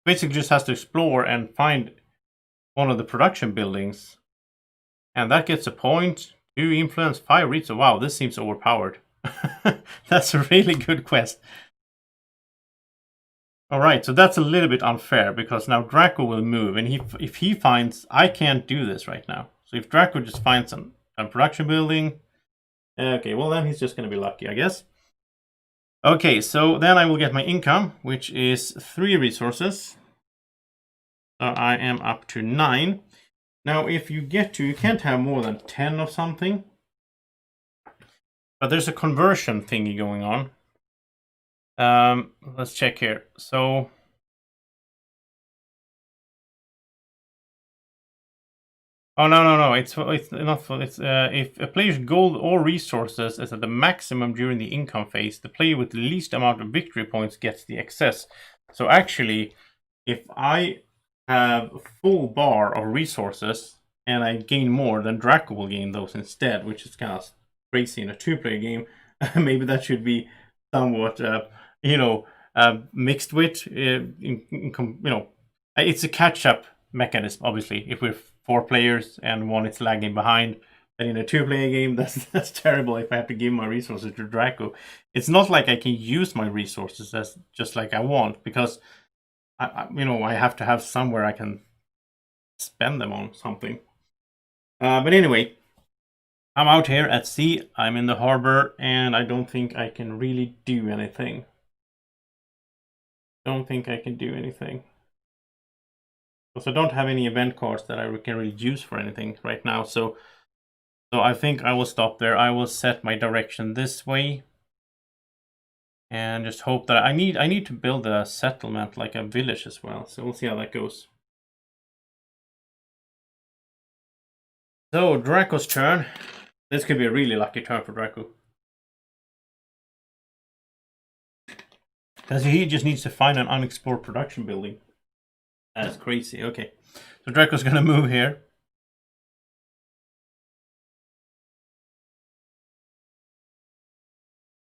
Basically just has to explore and find one of the production buildings. And that gets a point, 2 influence, 5 reads. So wow, this seems overpowered. That's a really good quest. Alright, so that's a little bit unfair because now Draco will move. And if he finds, I can't do this right now. So if Draco just finds a production building, okay, well then he's just going to be lucky, I guess. Okay, so then I will get my income, which is 3 resources. So I am up to 9. Now, if you get to, you can't have more than 10 of something. But there's a conversion thingy going on. Let's check here. So, oh no! It's not for. It's if a player's gold or resources is at the maximum during the income phase, the player with the least amount of victory points gets the excess. So actually, if I have a full bar of resources and I gain more, then Drako will gain those instead, which is kind of crazy in a 2-player game. Maybe that should be somewhat, mixed with, it's a catch-up mechanism. Obviously, if we're 4 players and one is lagging behind, then in a 2-player game, that's terrible. If I have to give my resources to Drako, it's not like I can use my resources as just like I want, because I have to have somewhere I can spend them on something. But anyway, I'm out here at sea. I'm in the harbor, and I don't think I can really do anything. Because I don't have any event cards that I can really use for anything right now. So I think I will stop there. I will set my direction this way, and just hope that I need to build a settlement, like a village as well. So we'll see how that goes. So Draco's turn. This could be a really lucky turn for Drako. Because he just needs to find an unexplored production building. That's crazy. Okay. So Draco's gonna move here.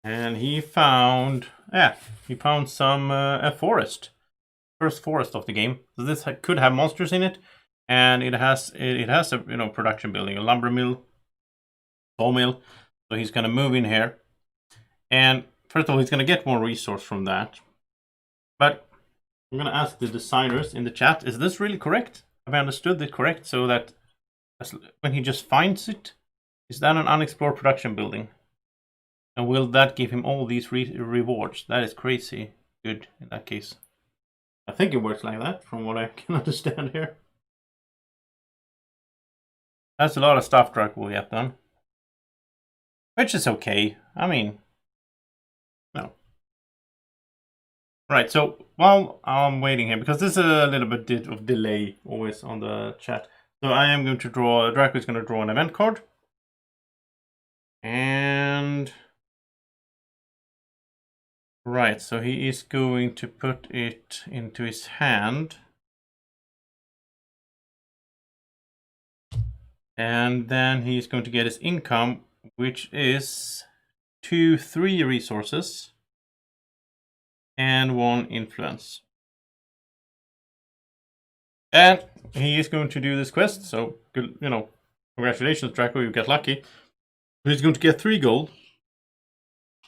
And he found some a forest. First forest of the game. So this could have monsters in it. And it has a production building, a lumber mill, sawmill. So he's gonna move in here. And first of all, he's gonna get more resource from that. But I'm gonna ask the designers in the chat, is this really correct? Have I understood it correct? So that when he just finds it, is that an unexplored production building? And will that give him all these rewards? That is crazy good in that case. I think it works like that, from what I can understand here. That's a lot of stuff Drako will get done. Which is okay. I mean, no. Right, so while I'm waiting here, because there's a little bit of delay always on the chat. So I am going to draw, Drako is going to draw an event card. And right, so he is going to put it into his hand. And then he's going to get his income, which is 3 resources and 1 influence. And he is going to do this quest, so congratulations, Drako, you get lucky. He's going to get 3 gold.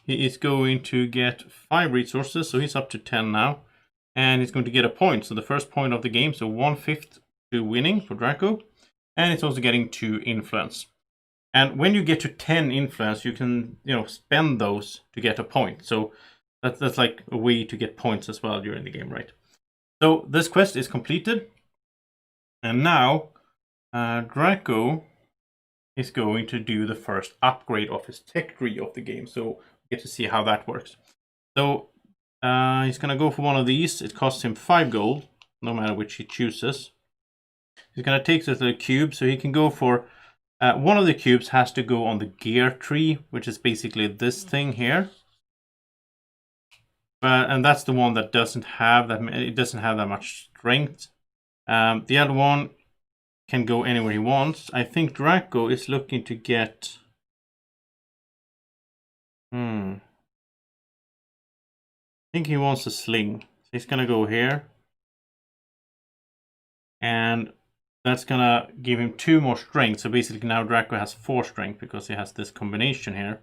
He is going to get 5 resources, so he's up to 10 now. And he's going to get a point, so the first point of the game, so 1/5 to winning for Drako. And it's also getting 2 influence. And when you get to 10 influence, you can spend those to get a point. So that's like a way to get points as well during the game, right? So this quest is completed. And now Drako is going to do the first upgrade of his tech tree of the game. So we get to see how that works. So he's going to go for one of these. It costs him 5 gold, no matter which he chooses. He's going to take this little cube, so he can go for... one of the cubes has to go on the gear tree, which is basically this thing here. And that's the one that doesn't have that. It doesn't have that much strength. The other one can go anywhere he wants. I think Drako is looking to get... I think he wants a sling. So he's going to go here. And that's going to give him 2 more strength. So basically now Drako has 4 strength because he has this combination here.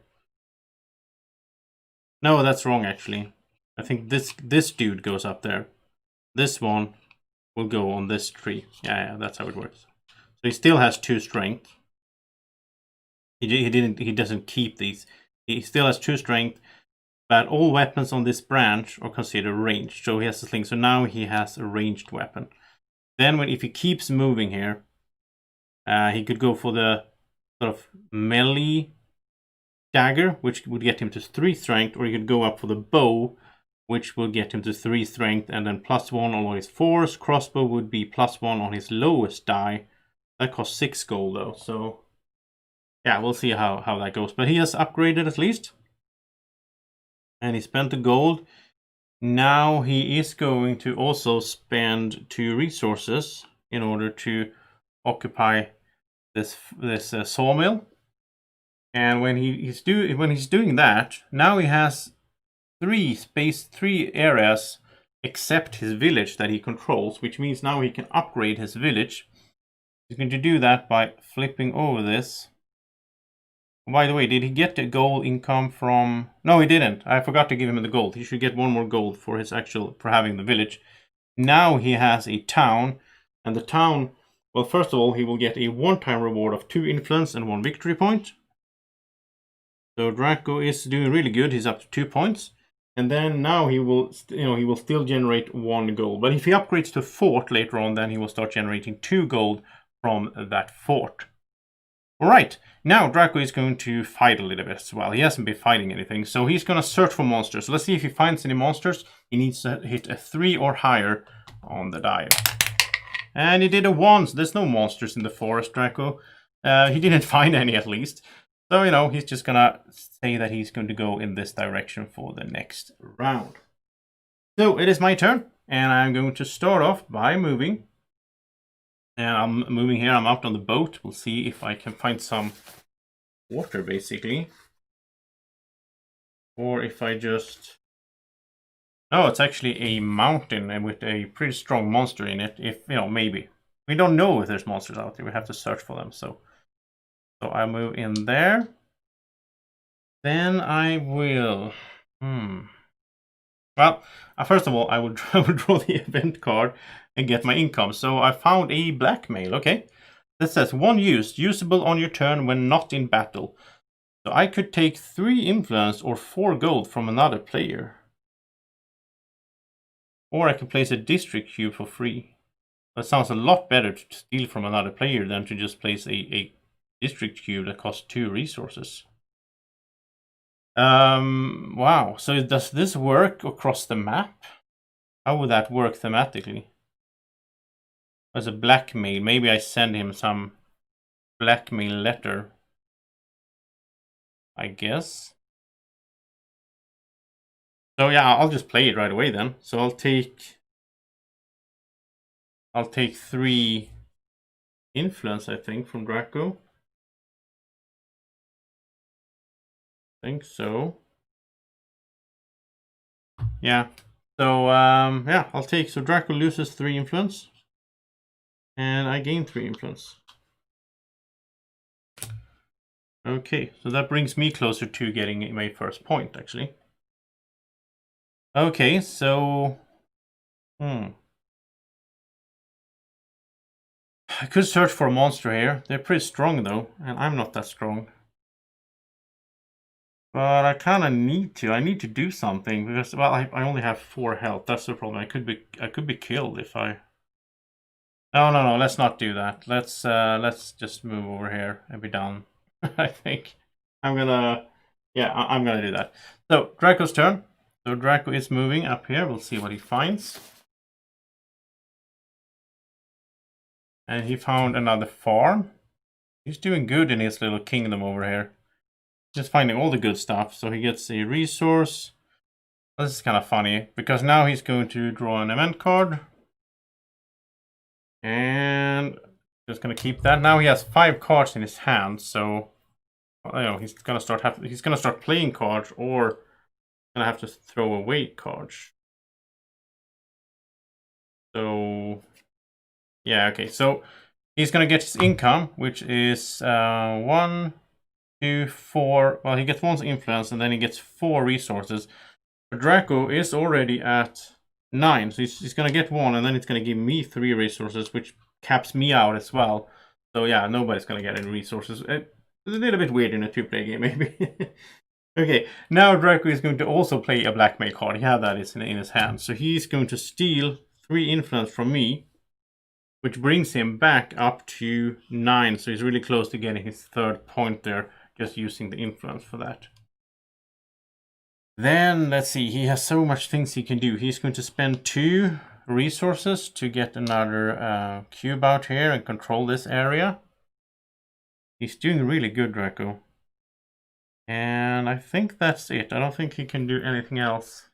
No, that's wrong actually. I think this dude goes up there. This one will go on this tree. Yeah, that's how it works. So he still has 2 strength. He doesn't keep these. He still has 2 strength. but all weapons on this branch are considered ranged. So he has a sling. So now he has a ranged weapon. Then if he keeps moving here, he could go for the sort of melee dagger, which would get him to 3 strength, or he could go up for the bow, which will get him to 3 strength, and then +1 on all his fours. Crossbow would be +1 on his lowest die. That costs 6 gold though, so yeah, we'll see how that goes. But he has upgraded at least. And he spent the gold. Now he is going to also spend 2 resources in order to occupy this sawmill. And when he's doing that, now he has 3 areas except his village that he controls, which means now he can upgrade his village. He's going to do that by flipping over this. By the way, did he get the gold income from... No, he didn't. I forgot to give him the gold. He should get 1 more gold for having the village. Now he has a town, and the town... Well, first of all, he will get a one-time reward of 2 influence and 1 victory point. So Drako is doing really good. He's up to 2 points. And then now he will still generate 1 gold. But if he upgrades to fort later on, then he will start generating 2 gold from that fort. Alright, now Drako is going to fight a little bit as well. He hasn't been fighting anything, so he's going to search for monsters. Let's see if he finds any monsters. He needs to hit a 3 or higher on the die. And he did a 1, so there's no monsters in the forest, Drako. He didn't find any at least. So, he's just going to say that he's going to go in this direction for the next round. So, it is my turn, and I'm going to start off by moving. And I'm moving here, I'm out on the boat. We'll see if I can find some water, basically. Or if I just... Oh, it's actually a mountain and with a pretty strong monster in it. If, maybe. We don't know if there's monsters out there. We have to search for them, so I move in there. Then I will... Well, first of all, I would draw the event card and get my income. So I found a blackmail, okay. This says 1 used, usable on your turn when not in battle. So I could take 3 influence or 4 gold from another player. Or I can place a district cube for free. That sounds a lot better to steal from another player than to just place a district cube that costs 2 resources. Wow, so does this work across the map? How would that work thematically? As a blackmail, maybe I send him some blackmail letter. I guess. So yeah, I'll just play it right away then. So I'll take 3 influence, I think, from Drako. I think so. Yeah. So yeah, so Drako loses 3 influence. And I gain 3 influence. Okay, so that brings me closer to getting my first point, actually. Okay, so... I could search for a monster here. They're pretty strong, though, and I'm not that strong. But I kind of need to. I need to do something because, well, I only have 4 health. That's the problem. I could be killed if I... No. Let's not do that. Let's just move over here and be done. I think I'm gonna... Yeah, I'm gonna do that. So Draco's turn. So Drako is moving up here. We'll see what he finds. And he found another farm. He's doing good in his little kingdom over here. Just finding all the good stuff. So he gets a resource. This is kind of funny because now he's going to draw an event card. And just going to keep that. Now he has 5 cards in his hand. So he's going to start playing cards or going to have to throw away cards. So yeah, okay. So he's going to get his income, which is 1, 2, 4. Well, he gets 1 influence and then he gets 4 resources. Drako is already at 9, so he's going to get 1 and then it's going to give me 3 resources, which caps me out as well. So yeah, nobody's going to get any resources. It's a little bit weird in a 2-player game, maybe. Okay, now Draco is going to also play a blackmail card. He had that in his hand. So he's going to steal 3 influence from me, which brings him back up to 9. So he's really close to getting his 3rd point there, just using the influence for that. Then, let's see, he has so much things he can do. He's going to spend 2 resources to get another cube out here and control this area. He's doing really good, Draco. And I think that's it. I don't think he can do anything else.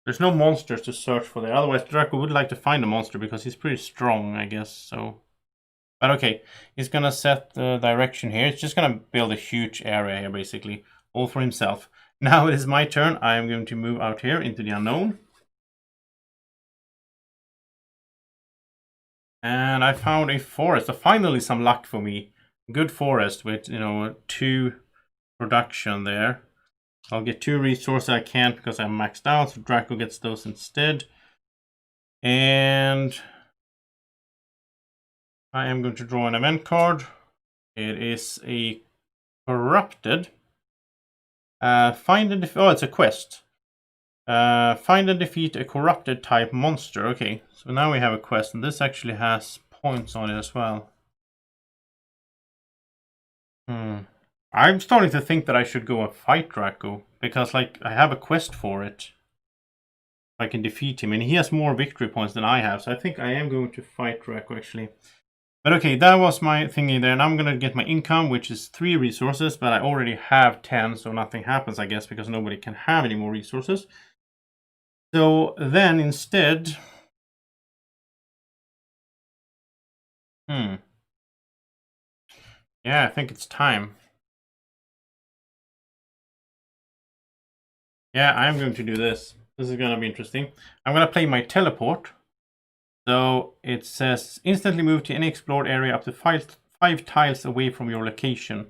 There's no monsters to search for there. Otherwise, Draco would like to find a monster because he's pretty strong, I guess. So, but okay, he's gonna set the direction here. He's just gonna build a huge area here, basically, all for himself. Now it is my turn. I am going to move out here into the unknown. And I found a forest. So finally some luck for me. Good forest with, 2 production there. I'll get 2 resources. I can't because I'm maxed out, so Draco gets those instead. And I am going to draw an event card. It is a corrupted. It's a quest. Find and defeat a corrupted type monster. Okay, so now we have a quest, and this actually has points on it as well. I'm starting to think that I should go and fight Draco, because I have a quest for it. I can defeat him, and he has more victory points than I have, so I think I am going to fight Draco actually. But okay, that was my thingy there, and I'm gonna get my income, which is 3 resources, but I already have 10, so nothing happens, I guess, because nobody can have any more resources. So then instead... Yeah, I think it's time. Yeah, I'm going to do this. This is gonna be interesting. I'm gonna play my teleport. So it says instantly move to any explored area up to 5 tiles away from your location.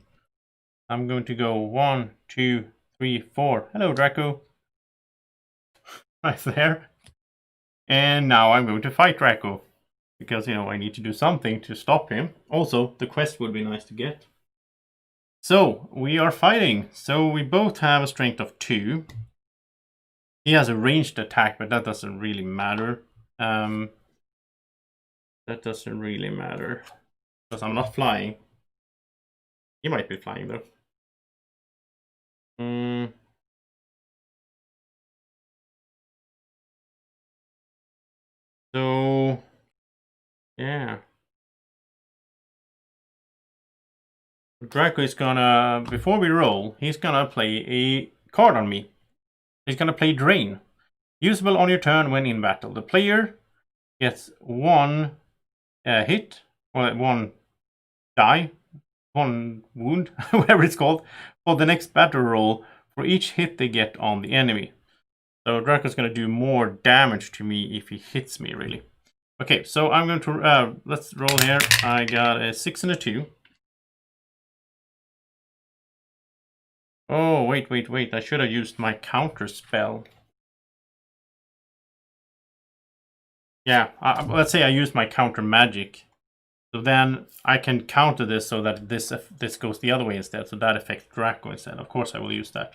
I'm going to go 1, 2, 3, 4. Hello, Draco. Right there. And now I'm going to fight Draco. Because, I need to do something to stop him. Also, the quest would be nice to get. So, we are fighting. So, we both have a strength of 2. He has a ranged attack, but that doesn't really matter. That doesn't really matter. Because I'm not flying. He might be flying, though. So, yeah. Draco is gonna, before we roll, he's gonna play a card on me. He's gonna play Drain. Usable on your turn when in battle. The player gets 1 hit, or 1 die, 1 wound, whatever it's called, for the next battle roll for each hit they get on the enemy. So Draco's gonna do more damage to me if he hits me, really. Okay, so I'm going to, let's roll here. I got a 6 and a 2. Oh, wait. I should have used my counter spell. Yeah, let's say I use my counter magic. So then I can counter this so that this goes the other way instead. So that affects Draco instead. Of course I will use that.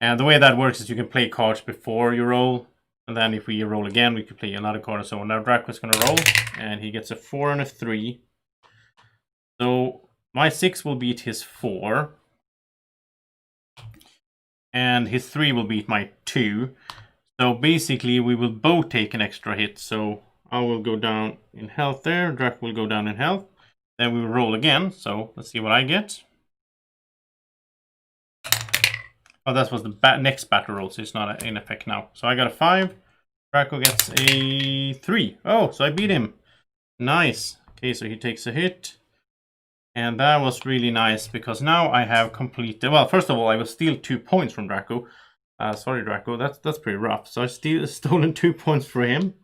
And the way that works is you can play cards before you roll. And then if we roll again, we can play another card and so on. Now Draco's going to roll. And he gets a 4 and a 3. So my 6 will beat his 4. And his 3 will beat my 2. So basically we will both take an extra hit. So I will go down in health there. Draco will go down in health. Then we will roll again. So let's see what I get. Oh, that was the next battle roll, so it's not in effect now. So I got a 5. Draco gets a 3. Oh, so I beat him. Nice. Okay, so he takes a hit. And that was really nice, because now I have completed... Well, first of all, I will steal 2 points from Draco. Sorry, Draco, that's pretty rough. So I stolen 2 points for him.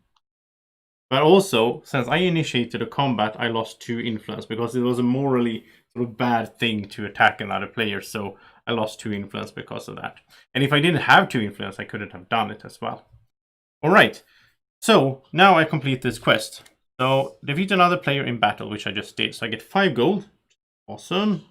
But also, since I initiated a combat, I lost 2 influence, because it was a morally sort of bad thing to attack another player. So I lost 2 influence because of that. And if I didn't have 2 influence, I couldn't have done it as well. Alright, so now I complete this quest. So defeat another player in battle, which I just did. So I get 5 gold. Awesome.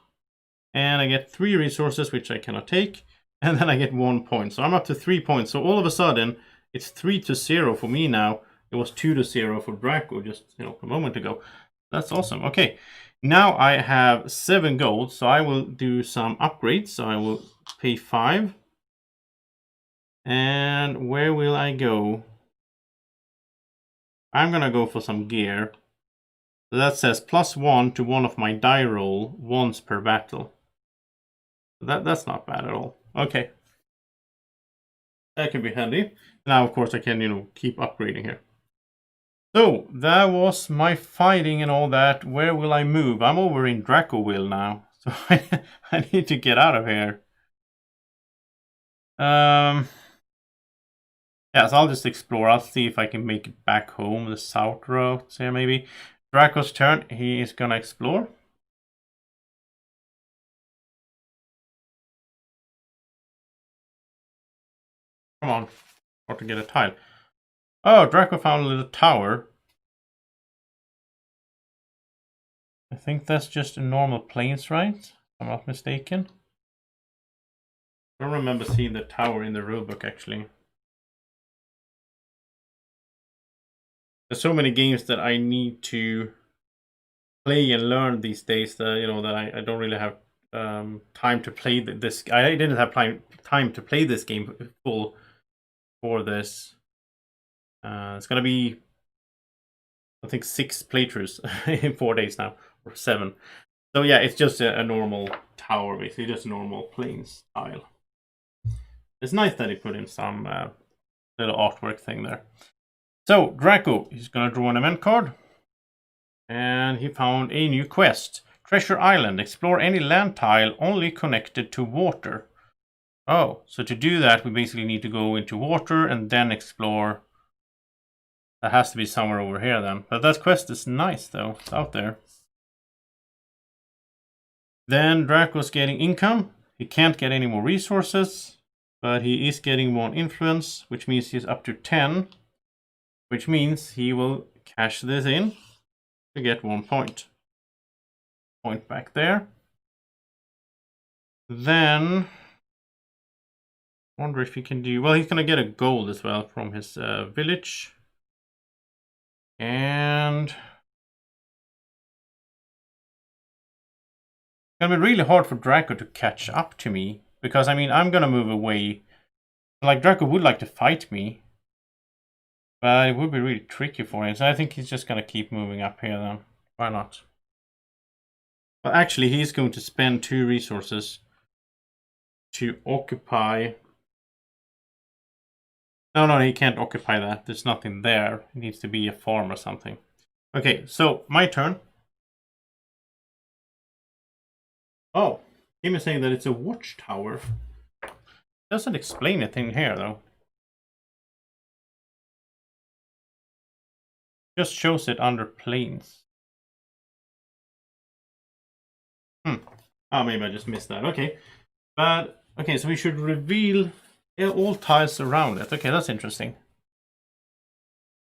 And I get 3 resources, which I cannot take. And then I get 1 point. So I'm up to 3 points. So all of a sudden, it's 3-0 for me now. It was 2-0 for Drako just a moment ago. That's awesome. Okay, now I have 7 gold. So I will do some upgrades. So I will pay 5. And where will I go? I'm gonna go for some gear. So that says +1 to one of my die roll once per battle. That's not bad at all. Okay. That can be handy. Now, of course, I can, keep upgrading here. So, that was my fighting and all that. Where will I move? I'm over in Dracoville now. So, I need to get out of here. Yeah, so I'll just explore. I'll see if I can make it back home. The south roads here, maybe. Draco's turn. He is gonna explore. Come on. Or to get a tile. Oh, Drako found a little tower. I think that's just a normal plains, right? If I'm not mistaken. I don't remember seeing the tower in the rulebook, actually. There's so many games that I need to play and learn these days that, that I don't really have time to play this. I didn't have time to play this game full for this. It's gonna be, I think, 6 playthroughs in 4 days now, or 7. So yeah, it's just a normal tower, basically, just a normal plain style. It's nice that he put in some little artwork thing there. So Drako, he's gonna draw an event card, and he found a new quest: Treasure Island. Explore any land tile only connected to water. Oh, so to do that, we basically need to go into water and then explore. That has to be somewhere over here then. But that quest is nice though. It's out there. Then Draco's getting income. He can't get any more resources, but he is getting 1 influence, which means he's up to 10, which means he will cash this in to get 1 point. Point back there. Then wonder if he can do, well, he's gonna get a gold as well from his village. And it's gonna be really hard for Drako to catch up to me, because I mean, I'm gonna move away. Like, Drako would like to fight me, but it would be really tricky for him. So I think he's just gonna keep moving up here then. Why not? But actually, he's going to spend 2 resources to occupy. No, he can't occupy that. There's nothing there. It needs to be a farm or something. Okay, so my turn. Oh, game is saying that it's a watchtower. Doesn't explain anything here, though. Just shows it under plains. Oh, maybe I just missed that. Okay. But, okay, so we should reveal all tiles around it. Okay, that's interesting.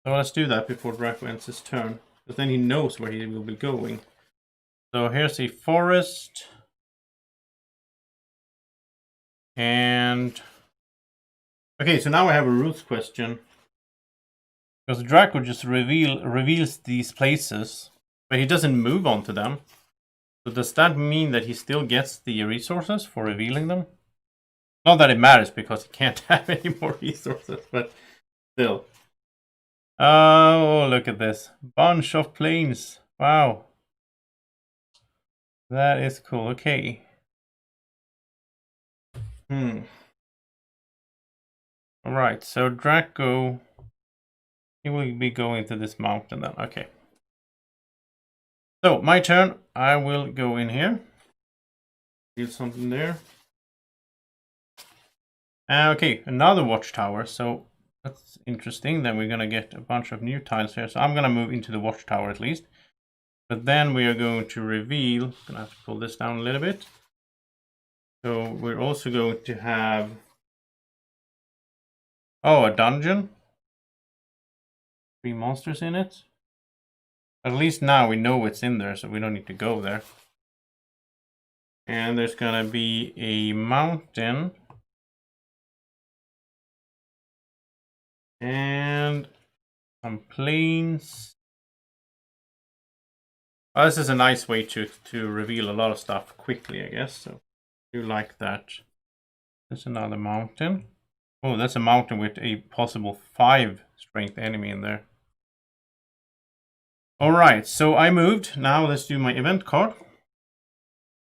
So let's do that before Drako ends his turn. But then he knows where he will be going. So here's a forest. And... okay, so now I have a rules question. Because Drako just reveals these places, but he doesn't move on to them. So does that mean that he still gets the resources for revealing them? Not that it matters, because he can't have any more resources, but still. Oh, look at this. Bunch of planes. Wow. That is cool. Okay. Alright, so Drako, he will be going to this mountain then. Okay. So, my turn. I will go in here. Do something there. Okay, another watchtower. So, that's interesting. Then we're going to get a bunch of new tiles here. So, I'm going to move into the watchtower at least. But then we are going to reveal. I'm going to have to pull this down a little bit. So, we're also going to have... oh, a dungeon. 3 monsters in it. At least now we know what's in there, so we don't need to go there. And there's gonna be a mountain. And some plains. Oh, this is a nice way to reveal a lot of stuff quickly, I guess. So I do like that. There's another mountain. Oh, that's a mountain with a possible 5 strength enemy in there. Alright, so I moved. Now let's do my event card.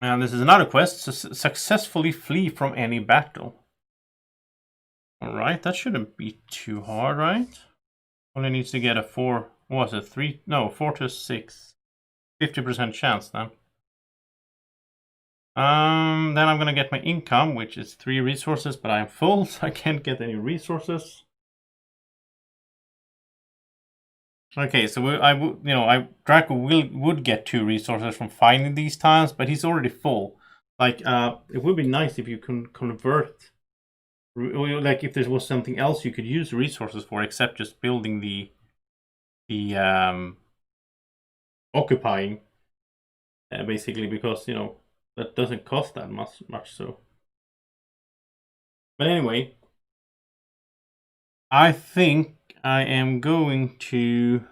And this is another quest. So successfully flee from any battle. Alright, that shouldn't be too hard, right? Only needs to get a 4. What was it? 3? No, 4 to 6. 50% chance then. Then I'm gonna get my income, which is 3 resources, but I'm full, so I can't get any resources. Okay, so Drako would get 2 resources from finding these tiles, but he's already full. Like, it would be nice if you can convert, like if there was something else you could use resources for, except just building the occupying, basically, because that doesn't cost that much. So, but anyway, I think I am going to.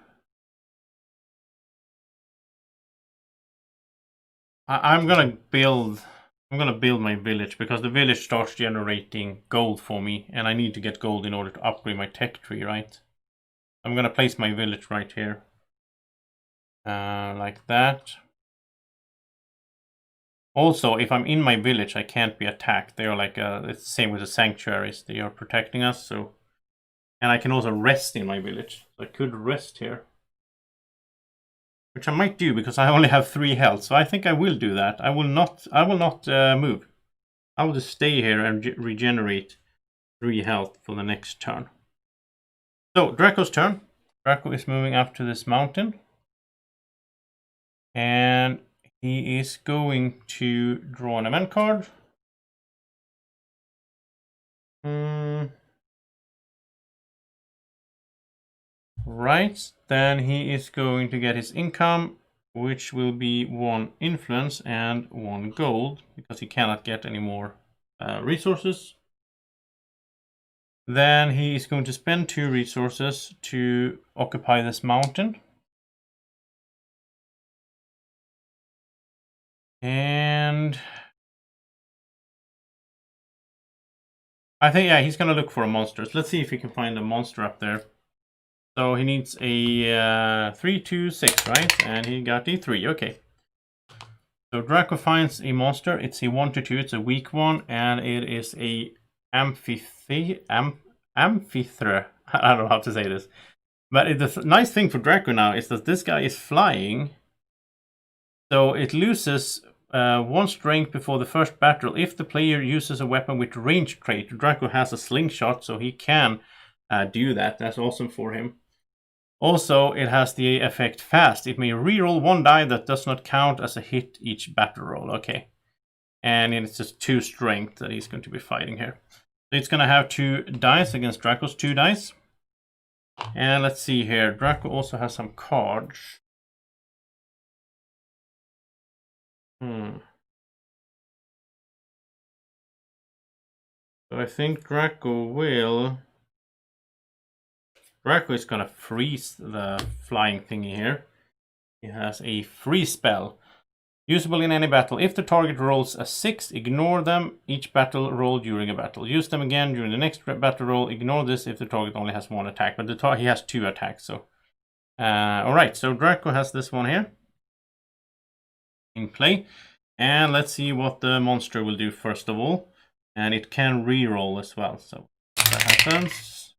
I'm gonna build my village, because the village starts generating gold for me, and I need to get gold in order to upgrade my tech tree, right? I'm gonna place my village right here, like that. Also, if I'm in my village, I can't be attacked. They are like it's the same with the sanctuaries. They are protecting us. So, and I can also rest in my village. So I could rest here, which I might do because I only have 3 health. So I think I will do that. I will not move. I will just stay here and regenerate 3 health for the next turn. So Draco's turn. Drako is moving up to this mountain, and he is going to draw an event card. Right, then he is going to get his income, which will be 1 influence and 1 gold, because he cannot get any more resources. Then he is going to spend 2 resources to occupy this mountain. And I think, yeah, he's going to look for a monster. So let's see if he can find a monster up there. So he needs a 3, 2, 6, right? And he got a 3, okay. So Drako finds a monster. It's a 1 to 2, it's a weak one, and it is a amphithra. I don't know how to say this. But the nice thing for Drako now is that this guy is flying. So it loses 1 strength before the first battle if the player uses a weapon with range trait. Drako has a slingshot, so he can do that. That's awesome for him. Also, it has the effect fast. It may reroll 1 die that does not count as a hit each battle roll. Okay. And it's just 2 strength that he's going to be fighting here. So it's going to have 2 dice against Draco's 2 dice. And let's see here. Drako also has some cards. So I think Drako is going to freeze the flying thingy here. He has a freeze spell. Usable in any battle. If the target rolls a 6, ignore them each battle roll during a battle. Use them again during the next battle roll. Ignore this if the target only has 1 attack. But he has 2 attacks. So, alright, so Drako has this one here in play. And let's see what the monster will do first of all. And it can reroll as well. So that happens.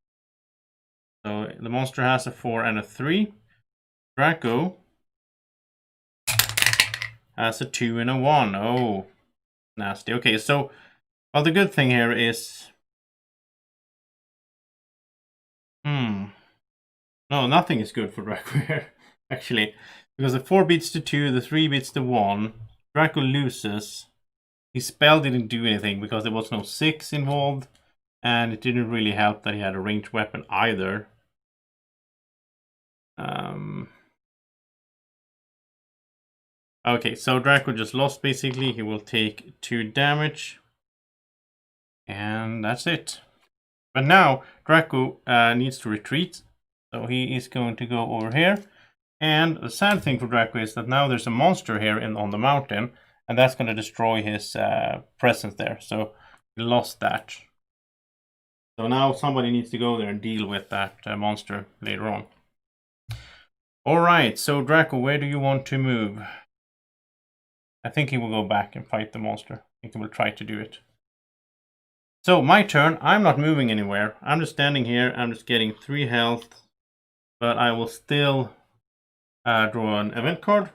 So the monster has a 4 and a 3. Drako has a 2 and a 1. Oh, nasty. Okay, so, well, the good thing here is... No, nothing is good for Drako here, actually. Because the 4 beats to 2, the 3 beats to 1. Drako loses. His spell didn't do anything because there was no 6 involved. And it didn't really help that he had a ranged weapon either. Okay, so Drako just lost basically. He will take 2 damage. And that's it. But now Drako needs to retreat. So he is going to go over here. And the sad thing for Drako is that now there's a monster here on the mountain. And that's going to destroy his presence there. So he lost that. So now somebody needs to go there and deal with that monster later on. Alright, so Drako, where do you want to move? I think he will go back and fight the monster. I think he will try to do it. So, my turn. I'm not moving anywhere. I'm just standing here. I'm just getting 3 health. But I will still draw an event card.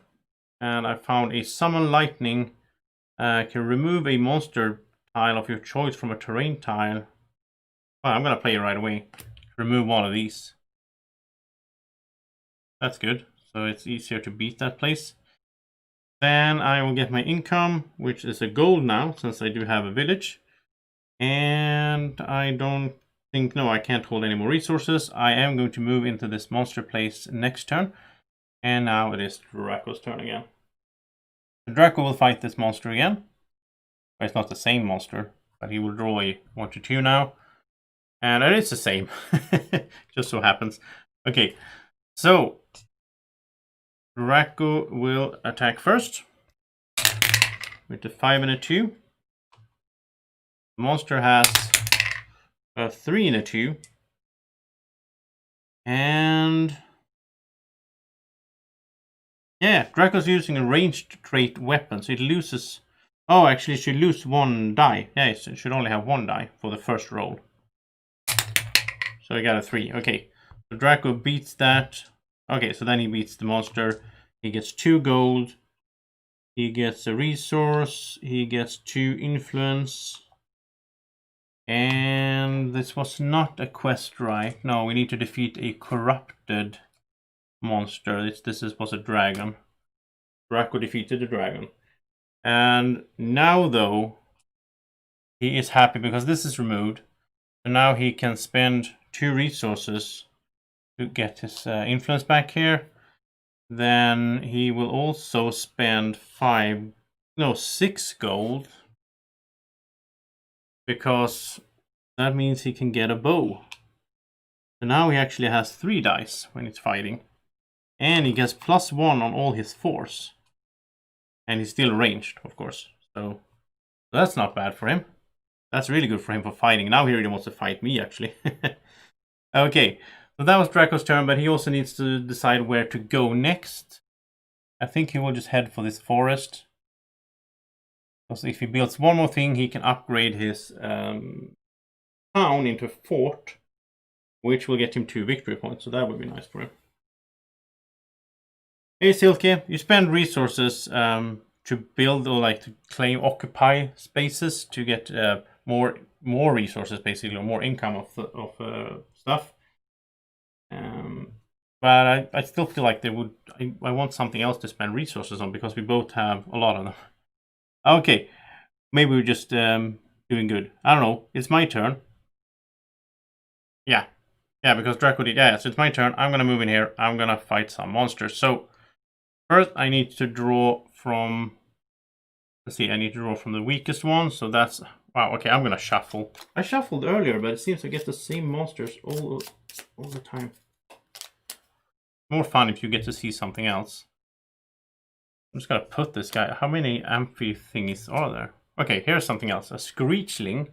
And I found a Summon Lightning. Can remove a monster tile of your choice from a terrain tile. Well, I'm going to play it right away. Remove one of these. That's good. So it's easier to beat that place. Then I will get my income, which is a gold now, since I do have a village. And I don't think, no, I can't hold any more resources. I am going to move into this monster place next turn. And now it is Draco's turn again. Drako will fight this monster again. Well, it's not the same monster, but he will draw a 1/2 now. And it is the same. Just so happens. Okay, so Drako will attack first with a 5 and a 2. The monster has a 3 and a 2. And yeah, Draco's using a ranged trait weapon, so it loses. Oh, actually, it should lose 1 die. Yeah, it should only have 1 die for the first roll. So I got a 3. Okay, so Drako beats that. Okay, so then he beats the monster. He gets 2 gold. He gets a resource. He gets 2 influence. And this was not a quest, right? No, we need to defeat a corrupted monster. This was a dragon. Drako defeated the dragon. And now, though, he is happy because this is removed. So now he can spend 2 resources to get his influence back here. Then he will also spend 6 gold. Because that means he can get a bow. So now he actually has 3 dice when he's fighting. And he gets +1 on all his force. And he's still ranged, of course. So that's not bad for him. That's really good for him for fighting. Now he really wants to fight me, actually. Okay, so that was Draco's turn, but he also needs to decide where to go next. I think he will just head for this forest. Because if he builds one more thing, he can upgrade his town into a fort, which will get him 2 victory points, so that would be nice for him. Hey Silke, you spend resources to build or to occupy spaces to get more resources, basically, or more income of stuff. But I still feel like I want something else to spend resources on because we both have a lot of them. Okay, maybe we're just doing good. I don't know. It's my turn. Yeah, because Drako did. Yeah, so it's my turn. I'm gonna move in here. I'm gonna fight some monsters. So first, I need to draw from. Let's see. I need to draw from the weakest one. So that's wow. Okay, I'm gonna shuffle. I shuffled earlier, but it seems I get the same monsters all the time. More fun if you get to see something else. I'm just gonna put this guy. How many amphi thingies are there? Okay, here's something else. A Screechling.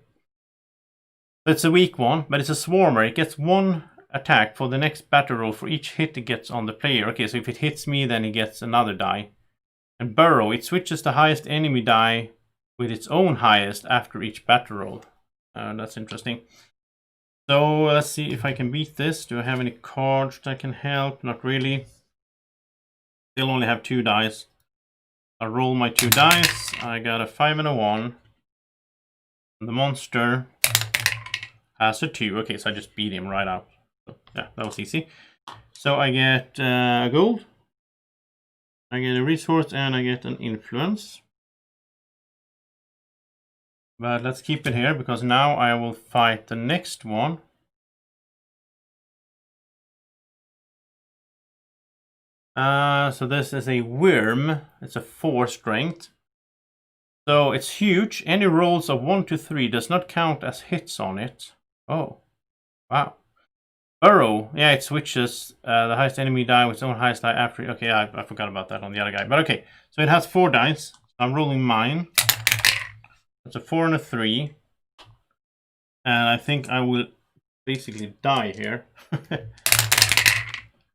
It's a weak one, but it's a Swarmer. It gets 1 attack for the next battle roll for each hit it gets on the player. Okay, so if it hits me, then it gets another die. And Burrow, it switches the highest enemy die with its own highest after each battle roll. That's interesting. So let's see if I can beat this. Do I have any cards that can help? Not really. Still only have 2 dice. I'll roll my 2 dice. I got a 5 and a 1. And the monster has a 2. Okay, so I just beat him right out. So, yeah, that was easy. So I get gold. I get a resource and I get an influence. But let's keep it here because now I will fight the next one. So this is a worm. It's a 4 strength. So it's huge. Any rolls of 1 to 3 does not count as hits on it. Oh, wow. Burrow. Yeah, it switches the highest enemy die with its own highest die after. Okay, I forgot about that on the other guy. But okay, so it has 4 dice. I'm rolling mine. It's a 4 and a 3. And I think I will basically die here.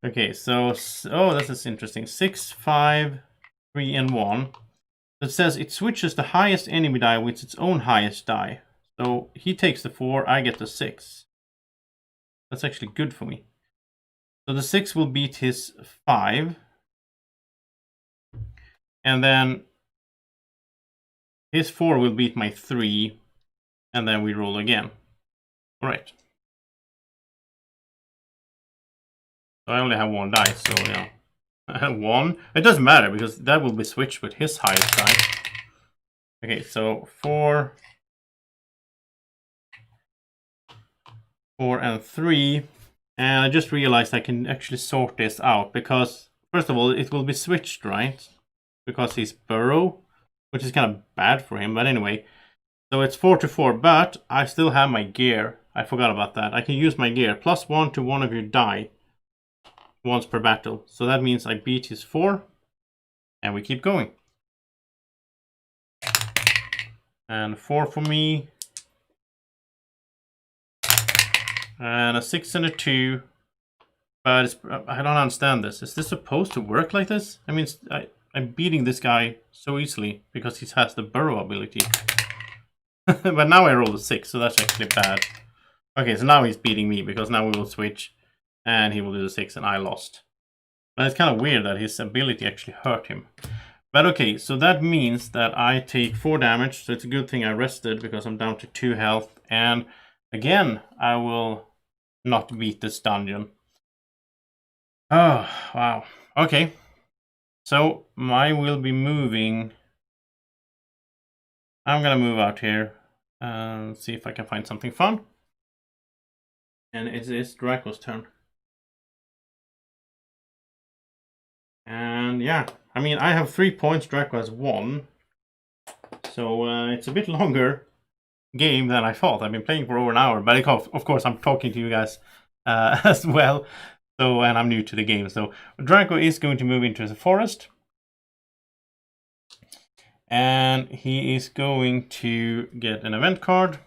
Okay, so oh, this is interesting. 6, 5, 3, and 1. It says it switches the highest enemy die with its own highest die. So he takes the 4, I get the 6. That's actually good for me. So the 6 will beat his 5. And then his 4 will beat my 3. And then we roll again. Alright. So I only have 1 dice, so yeah. I have 1. It doesn't matter because that will be switched with his highest die. Okay, so 4, 4, and 3. And I just realized I can actually sort this out because, first of all, it will be switched, right? Because he's Burrow, which is kind of bad for him, but anyway. So it's 4 to 4, but I still have my gear. I forgot about that. I can use my gear. +1 to one of your die once per battle. So that means I beat his 4, and we keep going. And 4 for me. And a 6 and a 2. But I don't understand this. Is this supposed to work like this? I mean, I'm beating this guy so easily because he has the Burrow ability. But now I rolled a 6, so that's actually bad. Okay, so now he's beating me because now we will switch. And he will do the 6 and I lost. But it's kind of weird that his ability actually hurt him. But okay, so that means that I take 4 damage. So it's a good thing I rested because I'm down to 2 health. And again, I will not beat this dungeon. Oh, wow. Okay. So I will be moving. I'm gonna move out here and see if I can find something fun. And it is Draco's turn. And yeah, I mean, I have 3 points, Draco has 1. So it's a bit longer game than I thought. I've been playing for over an hour, but of course I'm talking to you guys as well. So, and I'm new to the game. So Draco is going to move into the forest. And he is going to get an event card.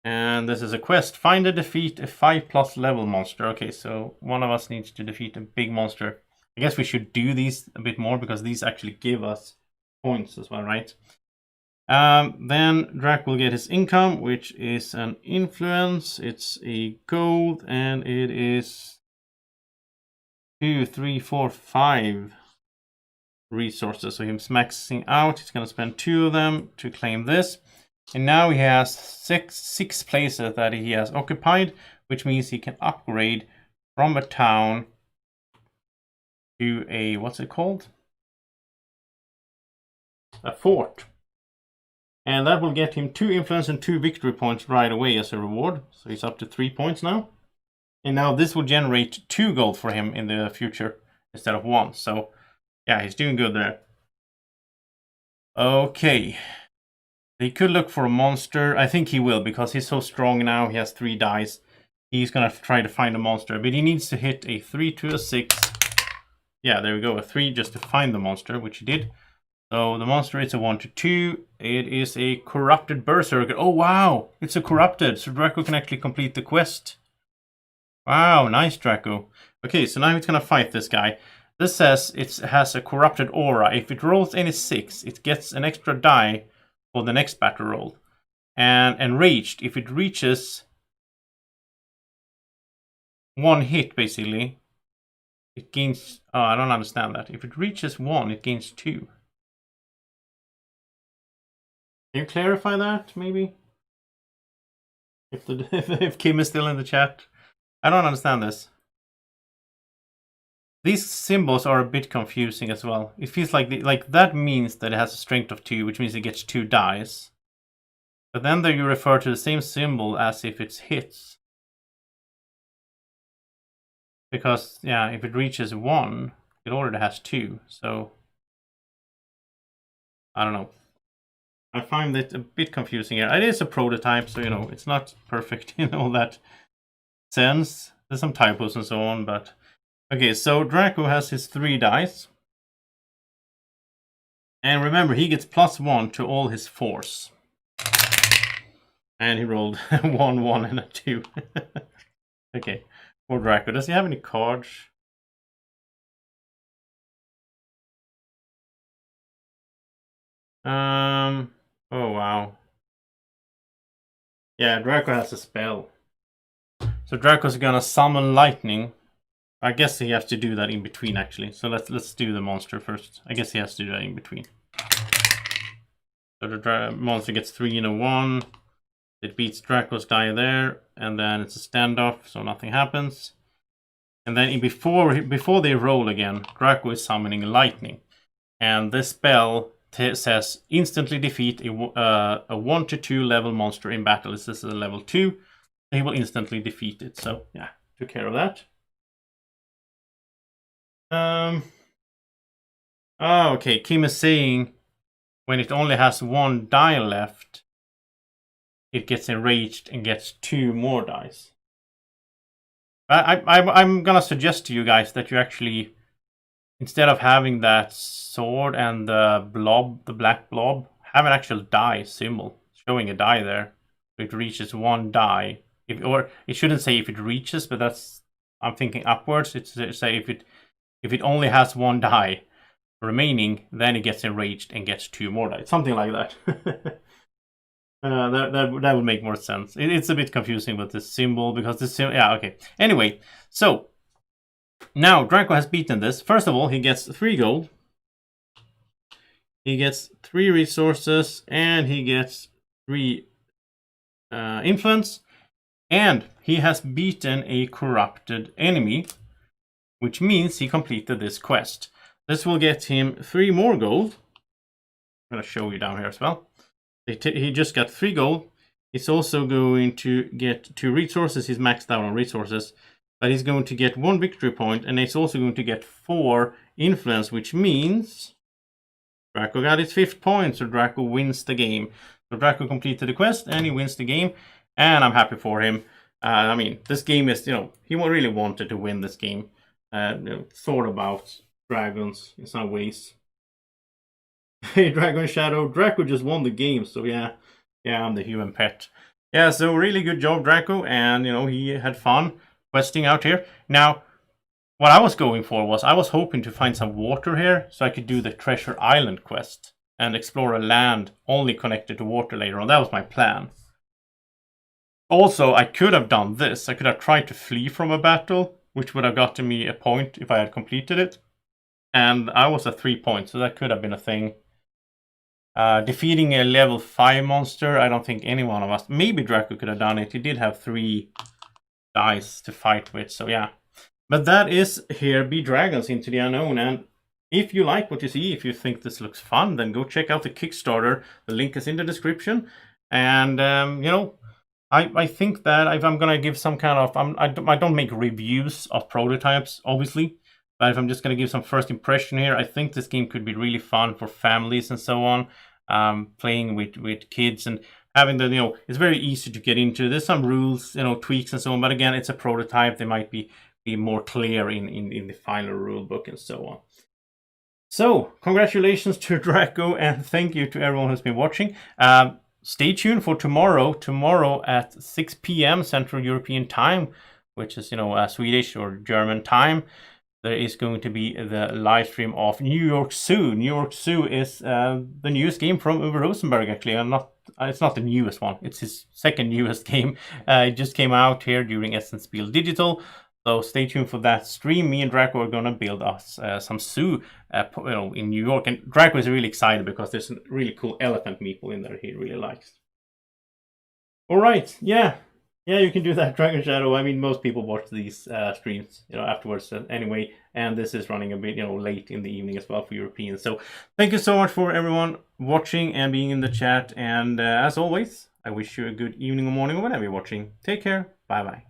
And this is a quest. Find and defeat a 5+ level monster. Okay, so one of us needs to defeat a big monster. I guess we should do these a bit more because these actually give us points as well, right? Then Drac will get his income, which is an influence. It's a gold, and it is 2, 3, 4, 5 resources. So he's maxing out. He's going to spend 2 of them to claim this. And now he has six places that he has occupied, which means he can upgrade from a town to a, what's it called? A fort. And that will get him 2 influence and 2 victory points right away as a reward. So he's up to 3 points now. And now this will generate 2 gold for him in the future instead of 1. So yeah, he's doing good there. Okay. He could look for a monster. I think he will because he's so strong now. He has 3 dice. He's going to try to find a monster. But he needs to hit a 3 to a 6. Yeah, there we go. A 3 just to find the monster, which he did. So the monster is a 1 to 2. It is a corrupted berserker. Oh, wow. It's a corrupted. So Draco can actually complete the quest. Wow, nice, Draco. Okay, so now he's going to fight this guy. This says it has a corrupted aura. If it rolls any 6, it gets an extra die for the next battle roll. And enraged, if it reaches 1 hit, basically, it gains... Oh, I don't understand that. If it reaches 1, it gains 2. Can you clarify that, maybe? If Kim is still in the chat. I don't understand this. These symbols are a bit confusing as well. It feels like that means that it has a strength of 2, which means it gets 2 dice. But then there you refer to the same symbol as if it's hits. Because, yeah, if it reaches 1, it already has 2. So, I don't know. I find it a bit confusing here. It is a prototype, so, it's not perfect in all that sense. There's some typos and so on, but... Okay, so Drako has his 3 dice. And remember, he gets +1 to all his force. And he rolled 1, 1, and a 2. Okay, poor Drako. Does he have any cards? Oh wow. Yeah, Drako has a spell. So Draco's gonna summon lightning. I guess he has to do that in between, actually. So let's do the monster first. I guess he has to do that in between. So the monster gets 3 and a 1. It beats Draco's die there, and then it's a standoff, so nothing happens. And then before they roll again, Drako is summoning lightning, and this spell says instantly defeat a 1 to 2 level monster in battle. This is a level 2. He will instantly defeat it. So yeah, took care of that. Oh, okay. Kim is saying when it only has 1 die left, it gets enraged and gets 2 more dice. I'm gonna suggest to you guys that you actually, instead of having that sword and the blob, the black blob, have an actual die symbol showing a die there. It reaches 1 die. Or it shouldn't say if it reaches, but that's, I'm thinking upwards. It's say if it only has 1 die remaining, then it gets enraged and gets 2 more die. Something like that. That would make more sense. It's a bit confusing with this symbol because this symbol. Yeah, okay. Anyway, so now Drako has beaten this. First of all, he gets 3 gold. He gets 3 resources, and he gets 3 influence. And he has beaten a corrupted enemy, which means he completed this quest. This will get him 3 more gold. I'm going to show you down here as well. He just got 3 gold. He's also going to get 2 resources. He's maxed out on resources. But he's going to get 1 victory point. And he's also going to get 4 influence, which means Drako got his 5th point. So Drako wins the game. So Drako completed the quest and he wins the game. And I'm happy for him. I mean, this game is, he really wanted to win this game. Thought about dragons in some ways. Hey, Dragon Shadow, Drako just won the game, so yeah, I'm the human pet. Yeah, so really good job, Drako, and he had fun questing out here. Now, what I was going for was I was hoping to find some water here so I could do the Treasure Island quest and explore a land only connected to water later on. That was my plan. Also, I could have done this. I could have tried to flee from a battle, which would have gotten me a point if I had completed it. And I was at 3 points, so that could have been a thing. Defeating a level 5 monster, I don't think any one of us, maybe Drako could have done it. He did have 3 dice to fight with, so yeah. But that is Here Be Dragons Into the Unknown, and if you like what you see, if you think this looks fun, then go check out the Kickstarter. The link is in the description. And, I think that if I'm going to give some kind of... I don't make reviews of prototypes, obviously. But if I'm just going to give some first impression here, I think this game could be really fun for families and so on. Playing with kids and having the, it's very easy to get into. There's some rules, tweaks and so on. But again, it's a prototype. They might be more clear in the final rule book and so on. So, congratulations to Drako and thank you to everyone who's been watching. Stay tuned for tomorrow. Tomorrow at 6 p.m. Central European Time, which is, Swedish or German time. There is going to be the live stream of New York Zoo. New York Zoo is the newest game from Uwe Rosenberg, actually. It's not the newest one. It's his 2nd newest game. It just came out here during Essence Spiel Digital. So stay tuned for that stream. Me and Drako are going to build us some zoo in New York. And Drako is really excited because there's a really cool elephant meeple in there he really likes. All right, yeah, you can do that, Dragon Shadow. I mean, most people watch these streams, afterwards anyway. And this is running a bit, late in the evening as well for Europeans. So thank you so much for everyone watching and being in the chat. And as always, I wish you a good evening or morning or whenever you're watching. Take care. Bye-bye.